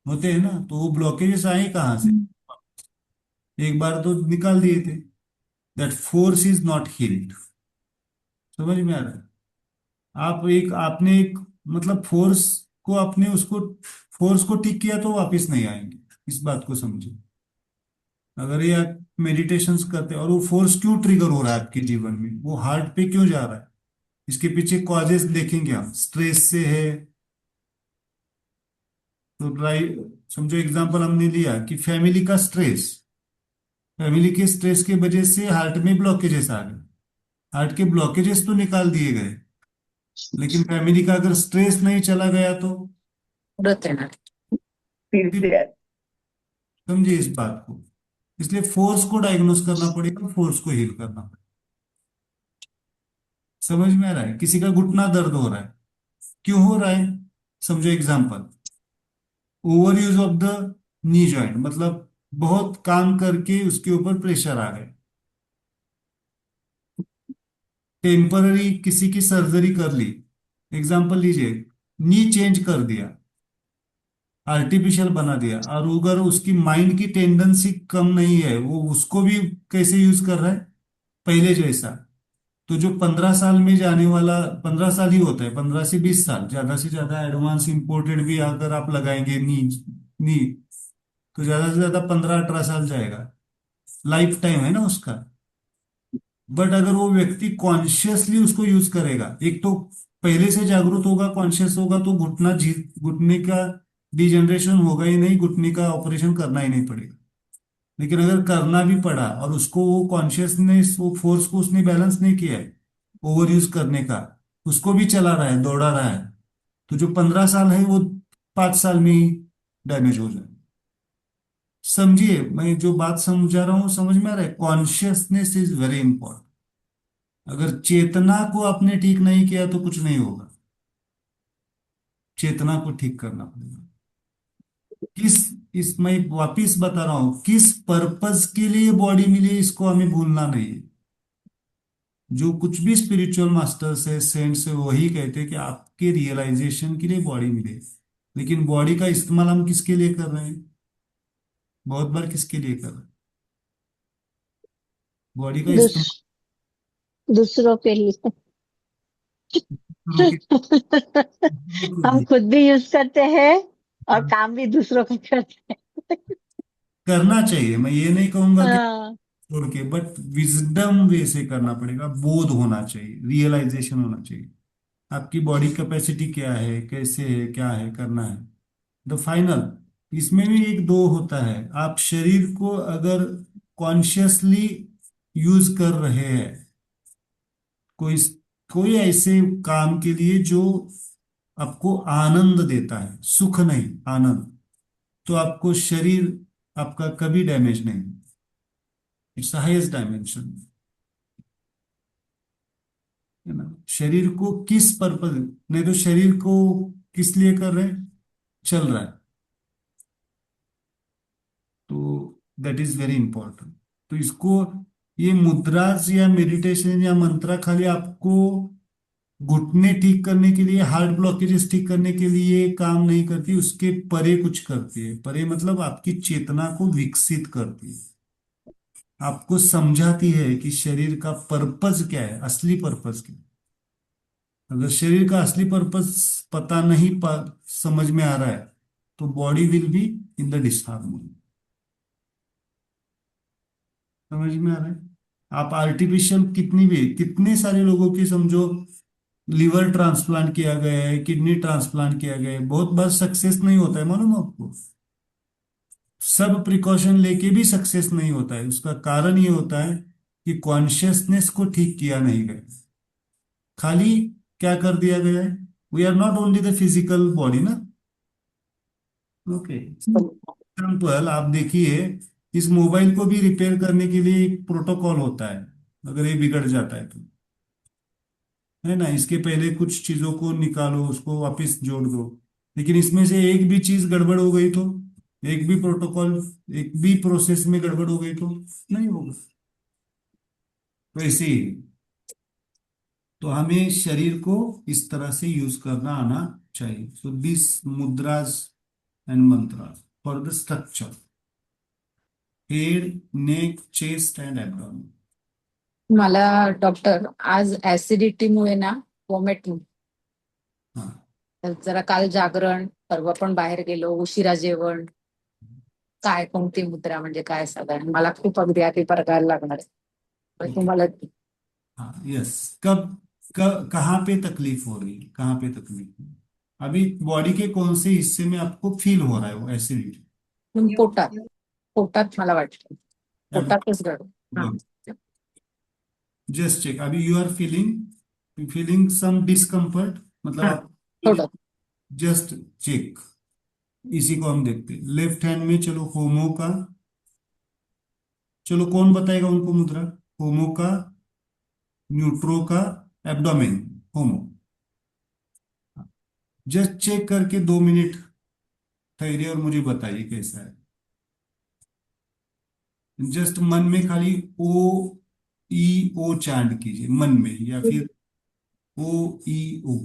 होते हैं ना। तो वो ब्लॉकेजेस आए कहाँ से? एक बार तो निकाल दिए थे, that force is not healed. समझ में आ रहा है? आपने एक मतलब फोर्स को ठीक किया तो वापिस नहीं आएंगे, इस बात को समझिए। अगर ये आप मेडिटेशंस करते हैं, और वो फोर्स क्यों ट्रिगर हो रहा है आपके जीवन में, वो हार्ट पे क्यों जा रहा है, इसके पीछे कॉजेस देखेंगे हम, स्ट्रेस से है, तो ट्राई समझो, एग्जांपल हमने लिया कि फैमिली के स्ट्रेस के वजह से हार्ट में ब्लॉकेजेस आ गए, हार्ट के ब्लॉकेजेस तो निकाल दिए गए, लेकिन फैमिली का अगर स्ट्रेस नहीं चला गया तो रहते हैं ना। फिर से समझिए इस बात को। इसलिए फोर्स को डायग्नोस करना पड़ेगा, फोर्स को हील करना पड़ेगा। समझ में आ रहा है? किसी का घुटना दर्द हो रहा है, क्यों हो रहा है? समझो example, over use of the knee joint, मतलब बहुत काम करके उसके ऊपर प्रेशर आ गए, टेम्पररी किसी की सर्जरी कर ली, एग्जांपल लीजिए, नी चेंज कर दिया, आर्टिफिशियल बना दिया, और अगर उसकी माइंड की टेंडेंसी कम नहीं है, वो उसको भी कैसे यूज कर रहा है? पहले जैसा। तो जो 15 साल में जाने वाला, 15 साल ही होता है, 15 से 20 साल, ज्यादा से ज्यादा एडवांस इंपोर्टेड भी अगर आप लगाएंगे नी नी, तो ज्यादा से ज्यादा 15-18 साल जाएगा, लाइफ टाइम है ना उसका। बट अगर वो व्यक्ति कॉन्शियसली उसको यूज करेगा, एक तो पहले से जागरूक होगा, कॉन्शियस होगा, तो घुटने का डिजेनरेशन होगा ही नहीं, घुटने का ऑपरेशन करना ही नहीं पड़ेगा। लेकिन अगर करना भी पड़ा और उसको वो कॉन्शियसनेस, वो फोर्स को उसने बैलेंस नहीं किया है ओवर यूज करने का, उसको भी चला रहा है, दौड़ा रहा है, तो जो 15 साल है वो 5 साल में ही डैमेज हो जाए। समझिए, मैं जो बात समझा रहा हूँ समझ में आ रहा है? Consciousness is very important. अगर चेतना को आपने ठीक नहीं किया तो कुछ नहीं होगा, चेतना को ठीक करना पड़ेगा। किस इस मैं वापिस बता रहा हूं, किस पर्पस के लिए बॉडी मिली है, इसको हमें भूलना नहीं है। जो कुछ भी स्पिरिचुअल मास्टर्स है, सेंट्स है, वही कहते हैं कि आपके रियलाइजेशन के लिए बॉडी मिली है। लेकिन बॉडी का इस्तेमाल हम किसके लिए कर रहे हैं? बहुत बार किसके लिए कर रहे हैं? बॉडी का दूस, इस्तेमाल दूसरों के लिए। दूसरों के हम लिए खुद भी यूज करते हैं और काम भी दूसरों का करते हैं। करना चाहिए, मैं ये नहीं कहूंगा कि हाँ। छोड़ के, बट विजडम वे से करना पड़ेगा, बोध होना चाहिए, रियलाइजेशन होना चाहिए, आपकी बॉडी कैपेसिटी क्या है, कैसे है, क्या है, करना है। द फाइनल, इसमें भी एक दो होता है, आप शरीर को अगर कॉन्शियसली यूज कर रहे हैं कोई कोई ऐसे काम के लिए जो आपको आनंद देता है, सुख नहीं आनंद, तो आपको शरीर आपका कभी डैमेज नहीं। इट्स हाईएस्ट डायमेंशन, है ना? शरीर को किस पर्पज, नहीं तो शरीर को किस लिए कर रहे हैं, चल रहा है, तो दैट इज वेरी इंपॉर्टेंट। तो इसको, ये मुद्रास या मेडिटेशन या मंत्रा खाली आपको घुटने ठीक करने के लिए, हार्ट ब्लॉकेजेस ठीक करने के लिए काम नहीं करती, उसके परे कुछ करती है। परे मतलब आपकी चेतना को विकसित करती है, आपको समझाती है कि शरीर का पर्पज क्या है, असली पर्पज क्या है। अगर शरीर का असली पर्पस पता नहीं समझ में आ रहा है, तो body will be in the disharmony. समझ में आ रहा है? आप आर्टिफिशियल कितनी भी, कितने सारे लोगों की समझो, लिवर ट्रांसप्लांट किया गया है, किडनी ट्रांसप्लांट किया गया है, बहुत बार सक्सेस नहीं होता है, मालूम है आपको? सब प्रिकॉशन लेके भी सक्सेस नहीं होता है। उसका कारण ये होता है कि कॉन्शियसनेस को ठीक किया नहीं गया, खाली क्या कर दिया गया है। We are not only the physical body ना। ओके, एग्जाम्पल आप देखिए, इस मोबाइल को भी रिपेयर करने के लिए एक प्रोटोकॉल होता है, अगर ये बिगड़ जाता है तो, है ना? इसके पहले कुछ चीजों को निकालो, उसको वापस जोड़ दो। लेकिन इसमें से एक भी चीज गड़बड़ हो गई तो, एक भी प्रोटोकॉल, एक भी प्रोसेस में गड़बड़ हो गई तो नहीं होगा। वैसे ही, तो हमें शरीर को इस तरह से यूज करना आना चाहिए। So this mudras and mantras for the structure, head, neck, chest and abdomen. मला डॉक्टर आज ऍसिडिटीमुळे ना वॉमिट, हाँ, तर जरा काल जागरण, परवा पण बाहेर गेलो, उशिरा जेवण, काय कोणती मुद्रा म्हणजे काय साधारण, मला खूप अगदी आधी परगायला लागणार आहे, पण तुम्हाला हाँ, यस। कब कहाँ पे तकलीफ हो रही है, कहाँ पे तकलीफ है? अभी बॉडी के कौन से हिस्से में आपको फील हो रहा है वो एसिडिटी? पोटात, पोटात मला वाटतं, पोटातच गड, हा. जस्ट चेक, अभी you are feeling feeling some discomfort, मतलब हाँ, आप थोडं जस्ट चेक। इसी को हम देखते हैं लेफ्ट हैंड में। चलो होमो का, चलो कौन बताएगा उनको मुद्रा? होमो का, न्यूट्रो का, एब्डोमेन, होमो। जस्ट चेक करके 2 मिनट ठहरिए और मुझे बताइए कैसा है। जस्ट मन में खाली ओ ई ओ चांट कीजिए मन में, या फिर ओ ई ओ।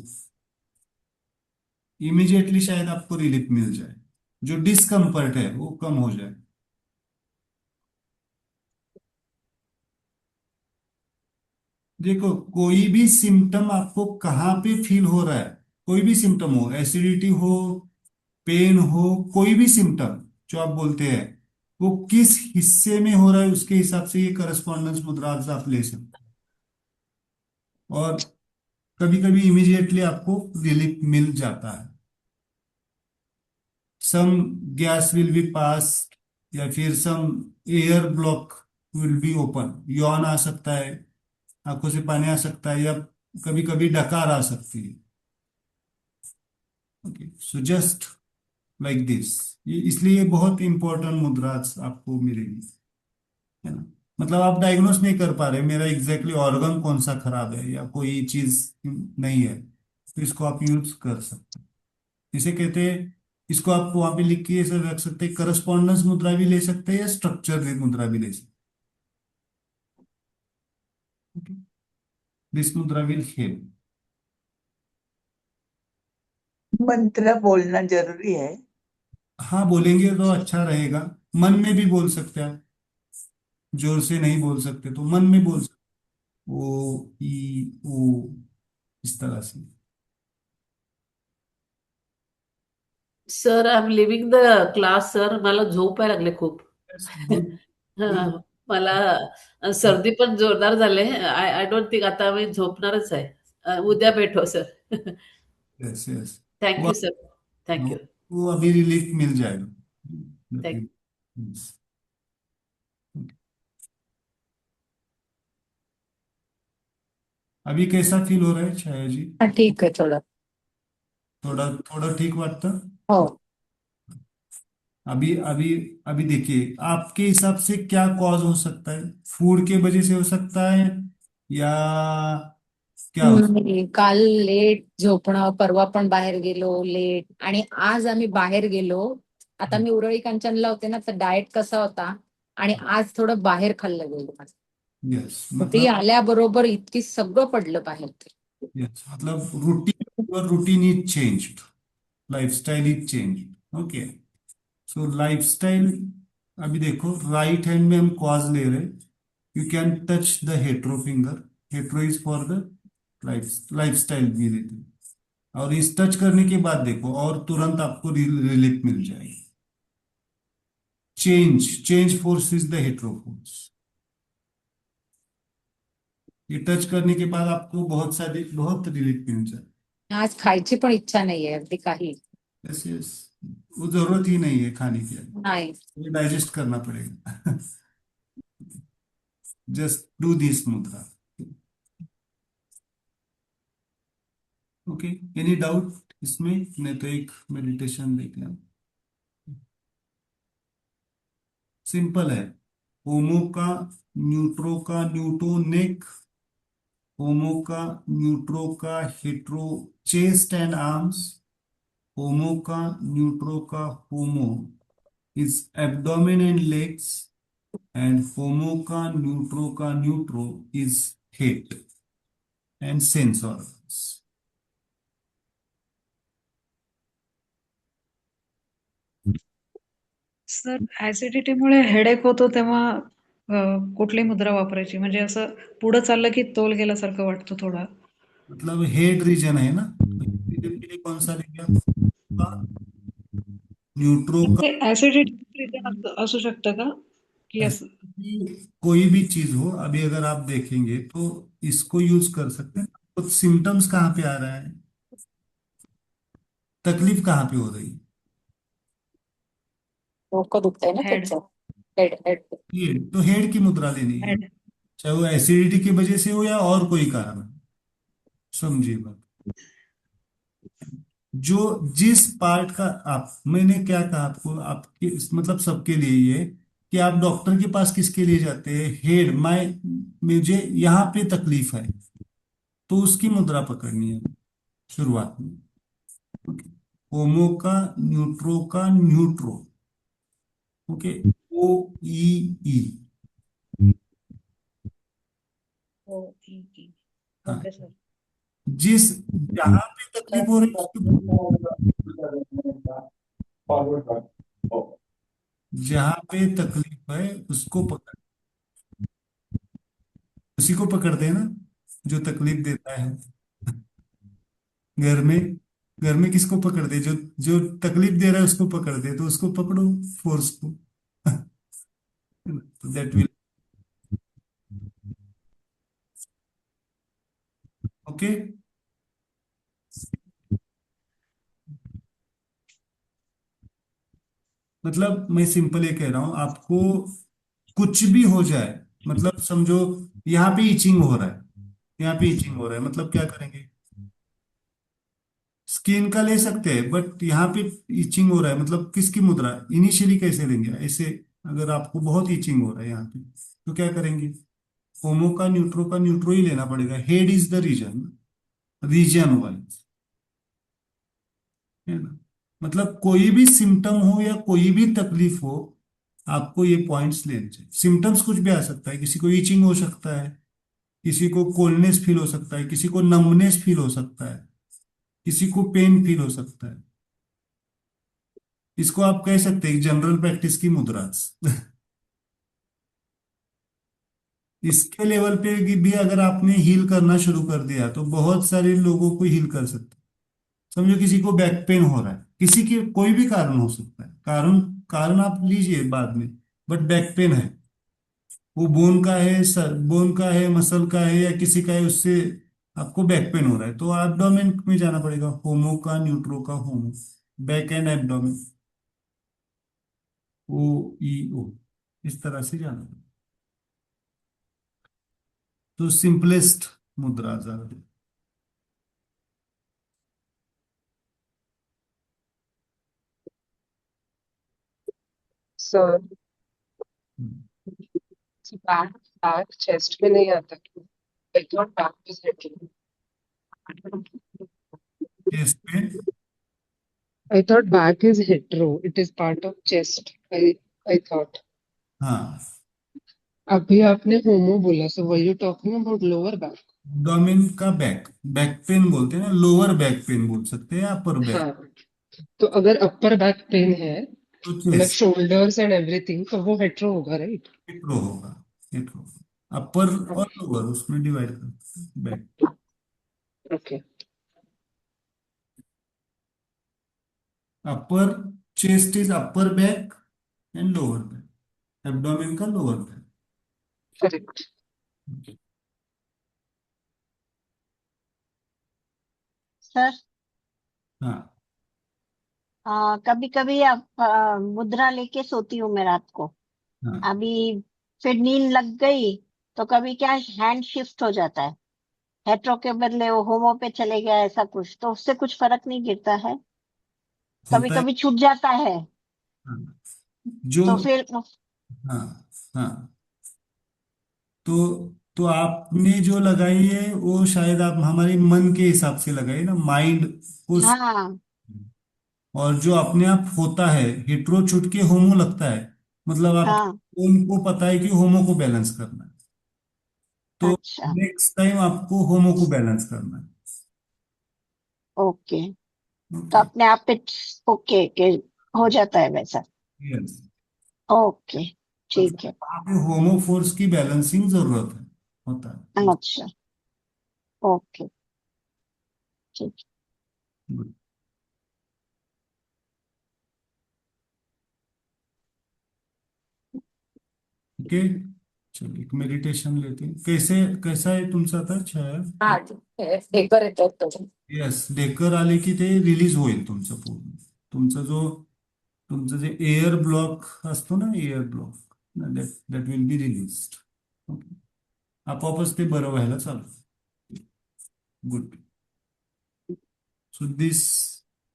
इमीडिएटली शायद आपको रिलीफ मिल जाए, जो डिस्कम्फर्ट है वो कम हो जाए। देखो, कोई भी सिम्टम आपको कहाँ पे फील हो रहा है, कोई भी सिम्टम हो, एसिडिटी हो, पेन हो, कोई भी सिम्टम जो आप बोलते हैं, वो किस हिस्से में हो रहा है उसके हिसाब से ये करस्पॉन्डेंस मुद्रा आप ले सकते हैं। और कभी कभी इमीडिएटली आपको रिलीफ मिल जाता है। Some gas will be pass, या फिर some air block will be open, यौन आ सकता है, आंखों से पानी आ सकता है, या कभी कभी डकार आ सकती है। Okay, so just like this, ये इसलिए बहुत इंपॉर्टेंट मुद्रास आपको मिलेगी, है ना। मतलब आप डायग्नोस नहीं कर पा रहे मेरा एग्जैक्टली ऑर्गन कौन सा खराब है या कोई चीज नहीं है, तो इसको आप यूज कर सकते हैं। इसे कहते हैं, इसको आप वहां पे लिख के ऐसे रख सकते हैं, करस्पॉन्डेंस मुद्रा भी ले सकते हैं या स्ट्रक्चर मुद्रा भी ले सकते हैं। दिस मुद्रा विल हेल्प। मंत्र बोलना जरूरी है। हाँ, बोलेंगे तो अच्छा रहेगा। मन में भी बोल सकते हैं आप, जोर से नहीं बोल सकते तो मन में बोल सकते, ओ ई ओ, इस तरह से। Sir I am leaving the class sir. मला झोप यायला लागले खूप. गुड हां, गुड। मला सर्दी पण जोरदार झाले. आय आय डोंट थिंक आता मी झोपणारच आहे. उद्या भेटू सर. Yes yes. थँक वो यू सर. Thank you. वो अभी रिलीफ मिल जाएगा। Thank Yes. अभी कैसा फील हो रहा है छाया जी? हा, ठीक आहे थोडं. थोड़ा थोड़ा ठीक वाटता? हो. अभी अभी अभी देखिए, आपके हिसाब से क्या कॉज हो सकता है? फूड के वजह से हो सकता है, या क्या हो सकता नाही, काल लेट झोपणं, परवा पण बाहेर गेलो लेट, आणि आज आम्ही बाहेर गेलो. आता है? मी उरळी कांचनला होते ना, तर डाएट कसा होता, आणि आज थोडं बाहेर खाल्लं गेलं माझं. यस ती मतलब, आल्याबरोबर इतकी सगळं पडलं बाहेर ते. यस मतलब routine is changed, lifestyle is changed. Okay, so lifestyle. अभी देखो, राइट हैंड में हम कॉज ले रहे, you can touch the hetero finger, hetero is for the lifestyle भी लेते हैं। और इस टच करने के बाद देखो, और तुरंत आपको रिलीफ मिल जाएगी। Change force is the hetero force. ये टच करने के बाद आपको बहुत रिलीफ मिल जाए। आज खायची पण इच्छा नाहीये अगदी काही. यस यस, वो जरूरत ही नहीं है खाने की, नाही. ये डाइजेस्ट करना पड़ेगा। जस्ट डू दिस मुद्रा। ओके, एनी डाउट इसमें? नहीं तो एक मेडिटेशन देख लें। सिंपल है। होमो का, न्यूट्रो का, न्यूटो नेक, होमो का, न्यूट्रो का, hetero chest and arms, homo का, न्यूट्रो का, homo is abdomen and legs, and homo का, neutro is head and sense organs. Sir ऍसिडिटीमुळे हेडेक होतो तेव्हा कुठली मुद्रा वापरायची? म्हणजे असं पुढं चाललं की तोल गेल्यासारखं वाटतं थोडा. मतलब हेड रीजन है ना, तो रीजन के लिए कौन सा लेंगे आप? न्यूट्रो का। ते ऍसिडिटी रीजन असू शकतं का? की असं कोई भी चीज हो, अभी अगर आप देखेंगे तो इसको यूज कर सकते हैं। तो सिम्टम्स कहाँ पे आ रहा है, तकलीफ कहाँ पे हो रही है? डोकं दुखतंय ना हेड त्याचं. Head head. ये तो हेड की मुद्रा लेनी है, हेड चाहे वो एसिडिटी की वजह से हो या और कोई कारण हो। समझिए बात। जो जिस पार्ट का आप, मैंने क्या कहा आपको, आपके मतलब सबके लिए ये, कि आप डॉक्टर के पास किसके लिए जाते हैं? हेड, मुझे यहाँ पे तकलीफ है, तो उसकी मुद्रा पकड़नी है शुरुआत में। ओके, होमो का न्यूट्रो का न्यूट्रो, ओके, ओ ई ई। हाँ, ओके सर। जिस जहां पे तकलीफ हो रही है जहां पे तकलीफ है उसको पकड़, उसी को पकड़ देना जो तकलीफ देता है। घर में, घर में किसको पकड़ दे, जो जो तकलीफ दे रहा है उसको पकड़ दे, तो उसको पकड़ो, फोर्स को। That will, okay. मतलब मैं सिंपल ये कह रहा हूं आपको, कुछ भी हो जाए, मतलब समझो यहाँ पे इचिंग हो रहा है, यहाँ पे इचिंग हो रहा है, मतलब क्या करेंगे, स्किन का ले सकते हैं, बट यहाँ पे इचिंग हो रहा है, मतलब किसकी मुद्रा इनिशियली कैसे लेंगे ऐसे, अगर आपको बहुत इचिंग हो रहा है यहाँ पे, तो क्या करेंगे, होमो का न्यूट्रो ही लेना पड़ेगा, head is the region, region wise, है ना। मतलब कोई भी सिम्टम हो या कोई भी तकलीफ हो, आपको ये पॉइंट्स लेने चाहिए। सिम्टम्स कुछ भी आ सकता है, किसी को ईचिंग हो सकता है, किसी को कोल्डनेस फील हो सकता है, किसी को नमनेस फील हो सकता है, किसी को पेन फील हो सकता है। इसको आप कह सकते हैं जनरल प्रैक्टिस की मुद्रा। इसके लेवल पे भी अगर आपने हील करना शुरू कर दिया तो बहुत सारे लोगों को हील कर सकते हैं। समझो किसी को बैक पेन हो रहा है, किसी की कोई भी कारण हो सकता है, कारण कारण आप लीजिए बाद में, बट बैक पेन है, वो बोन का है, बोन का है, मसल का है, या किसी का है, उससे आपको बैक पेन हो रहा है, तो एब्डोमेन में जाना पड़ेगा, होमो का न्यूट्रो का होमो, back and abdomen, O E ओ, इस तरह से जाना पड़ेगा। तो सिंपलेस्ट मुद्रा ज्यादा। सर बैक बैक चेस्ट में नहीं आता। I thought back is hitting. Chest pain, I thought back is hetero. It is part of chest. I thought. हाँ, अभी आपने होमो बोला, so were you talking about lower back? Abdomen का बैक, बैक पेन बोलते हैं ना, लोअर बैक पेन बोल सकते हैं, अपर बैक, हाँ, तो अगर अपर बैक पेन है, तो मतलब चेस्ट शोल्डर्स एंड एवरीथिंग, तो वो हेट्रो होगा, राइट? हेट्रो होगा, हेट्रो, अपर और लोअर उसमें डिवाइड कर back. Okay. Upper chest is upper back and lower back, abdomen का लोअर बैक। करेक्ट। सर हाँ, कभी कभी आप मुद्रा लेके सोती हूँ मैं रात को। हाँ, अभी फिर नींद लग गई तो कभी क्या हैंड शिफ्ट हो जाता है, हेट्रो के बदले वो होमो पे चले गया, ऐसा कुछ, तो उससे कुछ फर्क नहीं गिरता है? कभी होता है। कभी छूट जाता है हाँ, जो, तो फिर हाँ, हाँ, तो आपने जो लगाई है वो शायद आप हमारे मन के हिसाब से लगाई ना, माइंड को, हाँ और जो अपने आप होता है, हेट्रो छुट के होमो लगता है, मतलब आप हाँ। उनको पता है कि होमो को बैलेंस करना है, तो अच्छा। नेक्स्ट टाइम आपको होमो को बैलेंस करना है। ओके। तो ओके, अपने आप पे ओके के हो जाता है वैसा? यस, ओके, मतलब ठीक है। वहाँ पे होमो फोर्स की बैलेंसिंग जरूरत है, होता है। अच्छा, ओके, ठीक गुड, ओके। चलिए एक मेडिटेशन लेते हैं, कैसे, कैसा आहे तुमचा आता छाया? हा ठीक आहे पेपर येतात तो येस, डेकर आले की ते रिलीज होईल तुमचं पूर्ण, तुमचा जो, तुमचं जे एअर ब्लॉक असतो ना, air block, that that will be release, okay, आपोआपच ते बरं व्हायला चालू, good. So this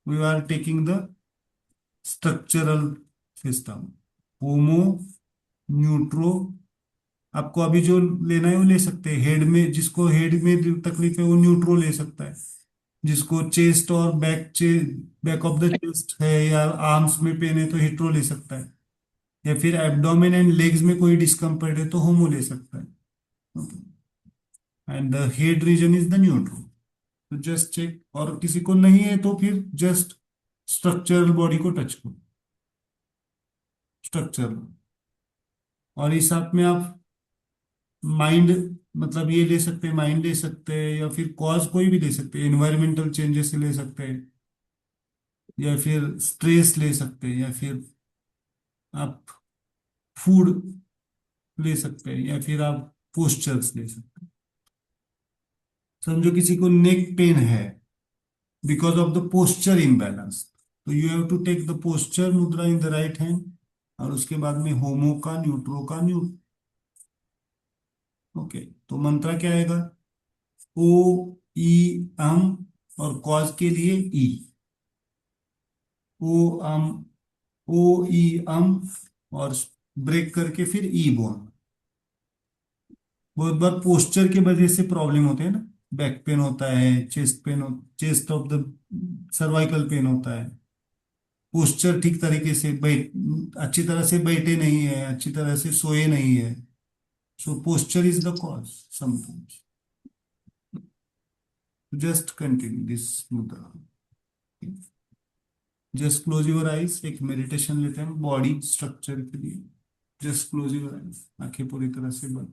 we are taking the structural system, homo, neutro, आपको अभी जो लेना है वो ले सकते हैं, हेड में जिसको हेड में तकलीफ है वो न्यूट्रो ले सकता है, जिसको चेस्ट और बैक ऑफ द चेस्ट है या आर्म्स में पेन है तो हिट्रो ले सकता है, या फिर एब्डोमेन एंड लेग्स में कोई डिस्कम्फर्ट है तो होमो ले सकता है। And the head region is the neutro. तो जस्ट चेक, और किसी को नहीं है तो फिर जस्ट स्ट्रक्चरल बॉडी को टच करो, स्ट्रक्चर। और इस साथ में आप माइंड, मतलब ये ले सकते हैं, माइंड ले सकते हैं, या फिर कॉज कोई भी ले सकते हैं, एनवायरमेंटल चेंजेस से ले सकते हैं, या फिर स्ट्रेस ले सकते हैं, या फिर आप फूड ले सकते हैं, या फिर आप पोस्चर्स ले सकते हैं। समझो किसी को नेक पेन है because of the posture imbalance, तो you have to take the posture मुद्रा इन द राइट हैंड, और उसके बाद में होमो का, न्यूट्रो का, ओके। तो मंत्रा क्या आएगा? ओ ई अम, और कॉज के लिए ई, ओ अम, ओ ई अम, और ब्रेक करके फिर ई बोलना। बहुत बार पोस्चर की वजह से प्रॉब्लम होते हैं ना, बैक पेन होता है, chest of the cervical pain होता है, पोस्चर ठीक तरीके से अच्छी तरह से बैठे नहीं है, अच्छी तरह से सोए नहीं है, so posture is the cause sometimes. Just continue this मुद्रा, जस्ट क्लोज योर आईज। एक मेडिटेशन लेते हैं बॉडी स्ट्रक्चर के लिए। जस्ट क्लोज योर आईज, आंखें पूरी तरह से बंद।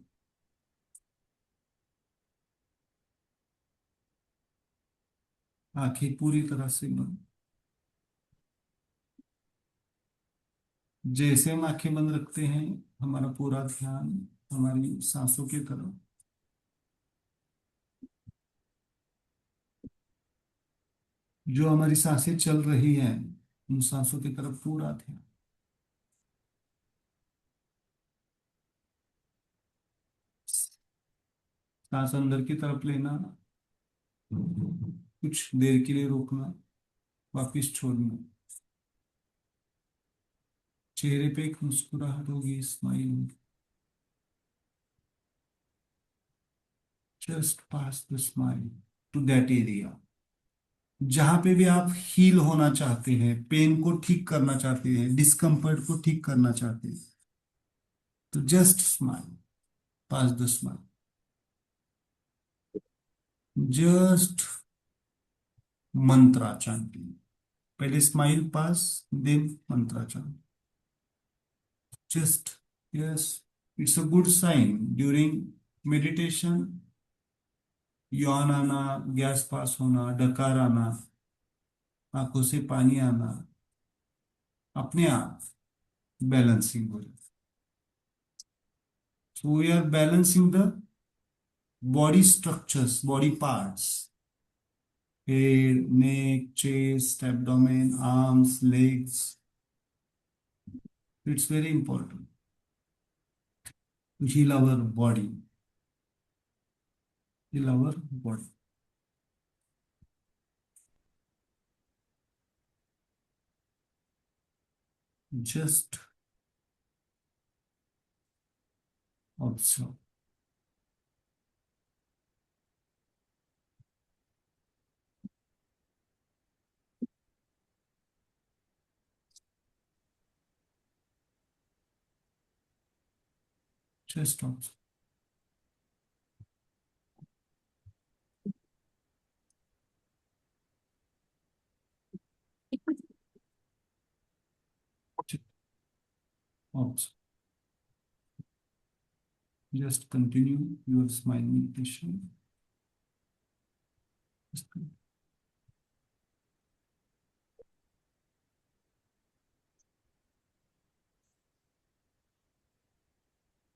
आंखें पूरी तरह से बंद। जैसे हम आंखें बंद रखते हैं, हमारा पूरा ध्यान हमारी सांसों की तरफ, जो हमारी सांसें चल रही हैं उन सांसों की तरफ पूरा ध्यान। सांस अंदर की तरफ लेना, कुछ देर के लिए रोकना, वापिस छोड़ना। चेहरे पे एक मुस्कुराहट होगी, स्माइल होगी। Just pass the smile to that area जहां पे भी आप हील होना चाहते हैं, पेन को ठीक करना चाहते हैं, डिस्कम्फर्ट को ठीक करना चाहते हैं, तो just smile, pass the smile. Just mantra chanting, पहले smile pass, then mantra chant. Just, yes, it's a good sign during meditation. यौन आना, गैस पास होना, डकार आना, आंखों से पानी आना, अपने आप बैलेंसिंग हो जाए। So we are balancing the body structures, body parts, head, neck, chest, abdomen, arms, legs. It's very important to heal our body. Heal our body. Just observe. Just observe. Just observe. Just continue your smile meditation. Just continue.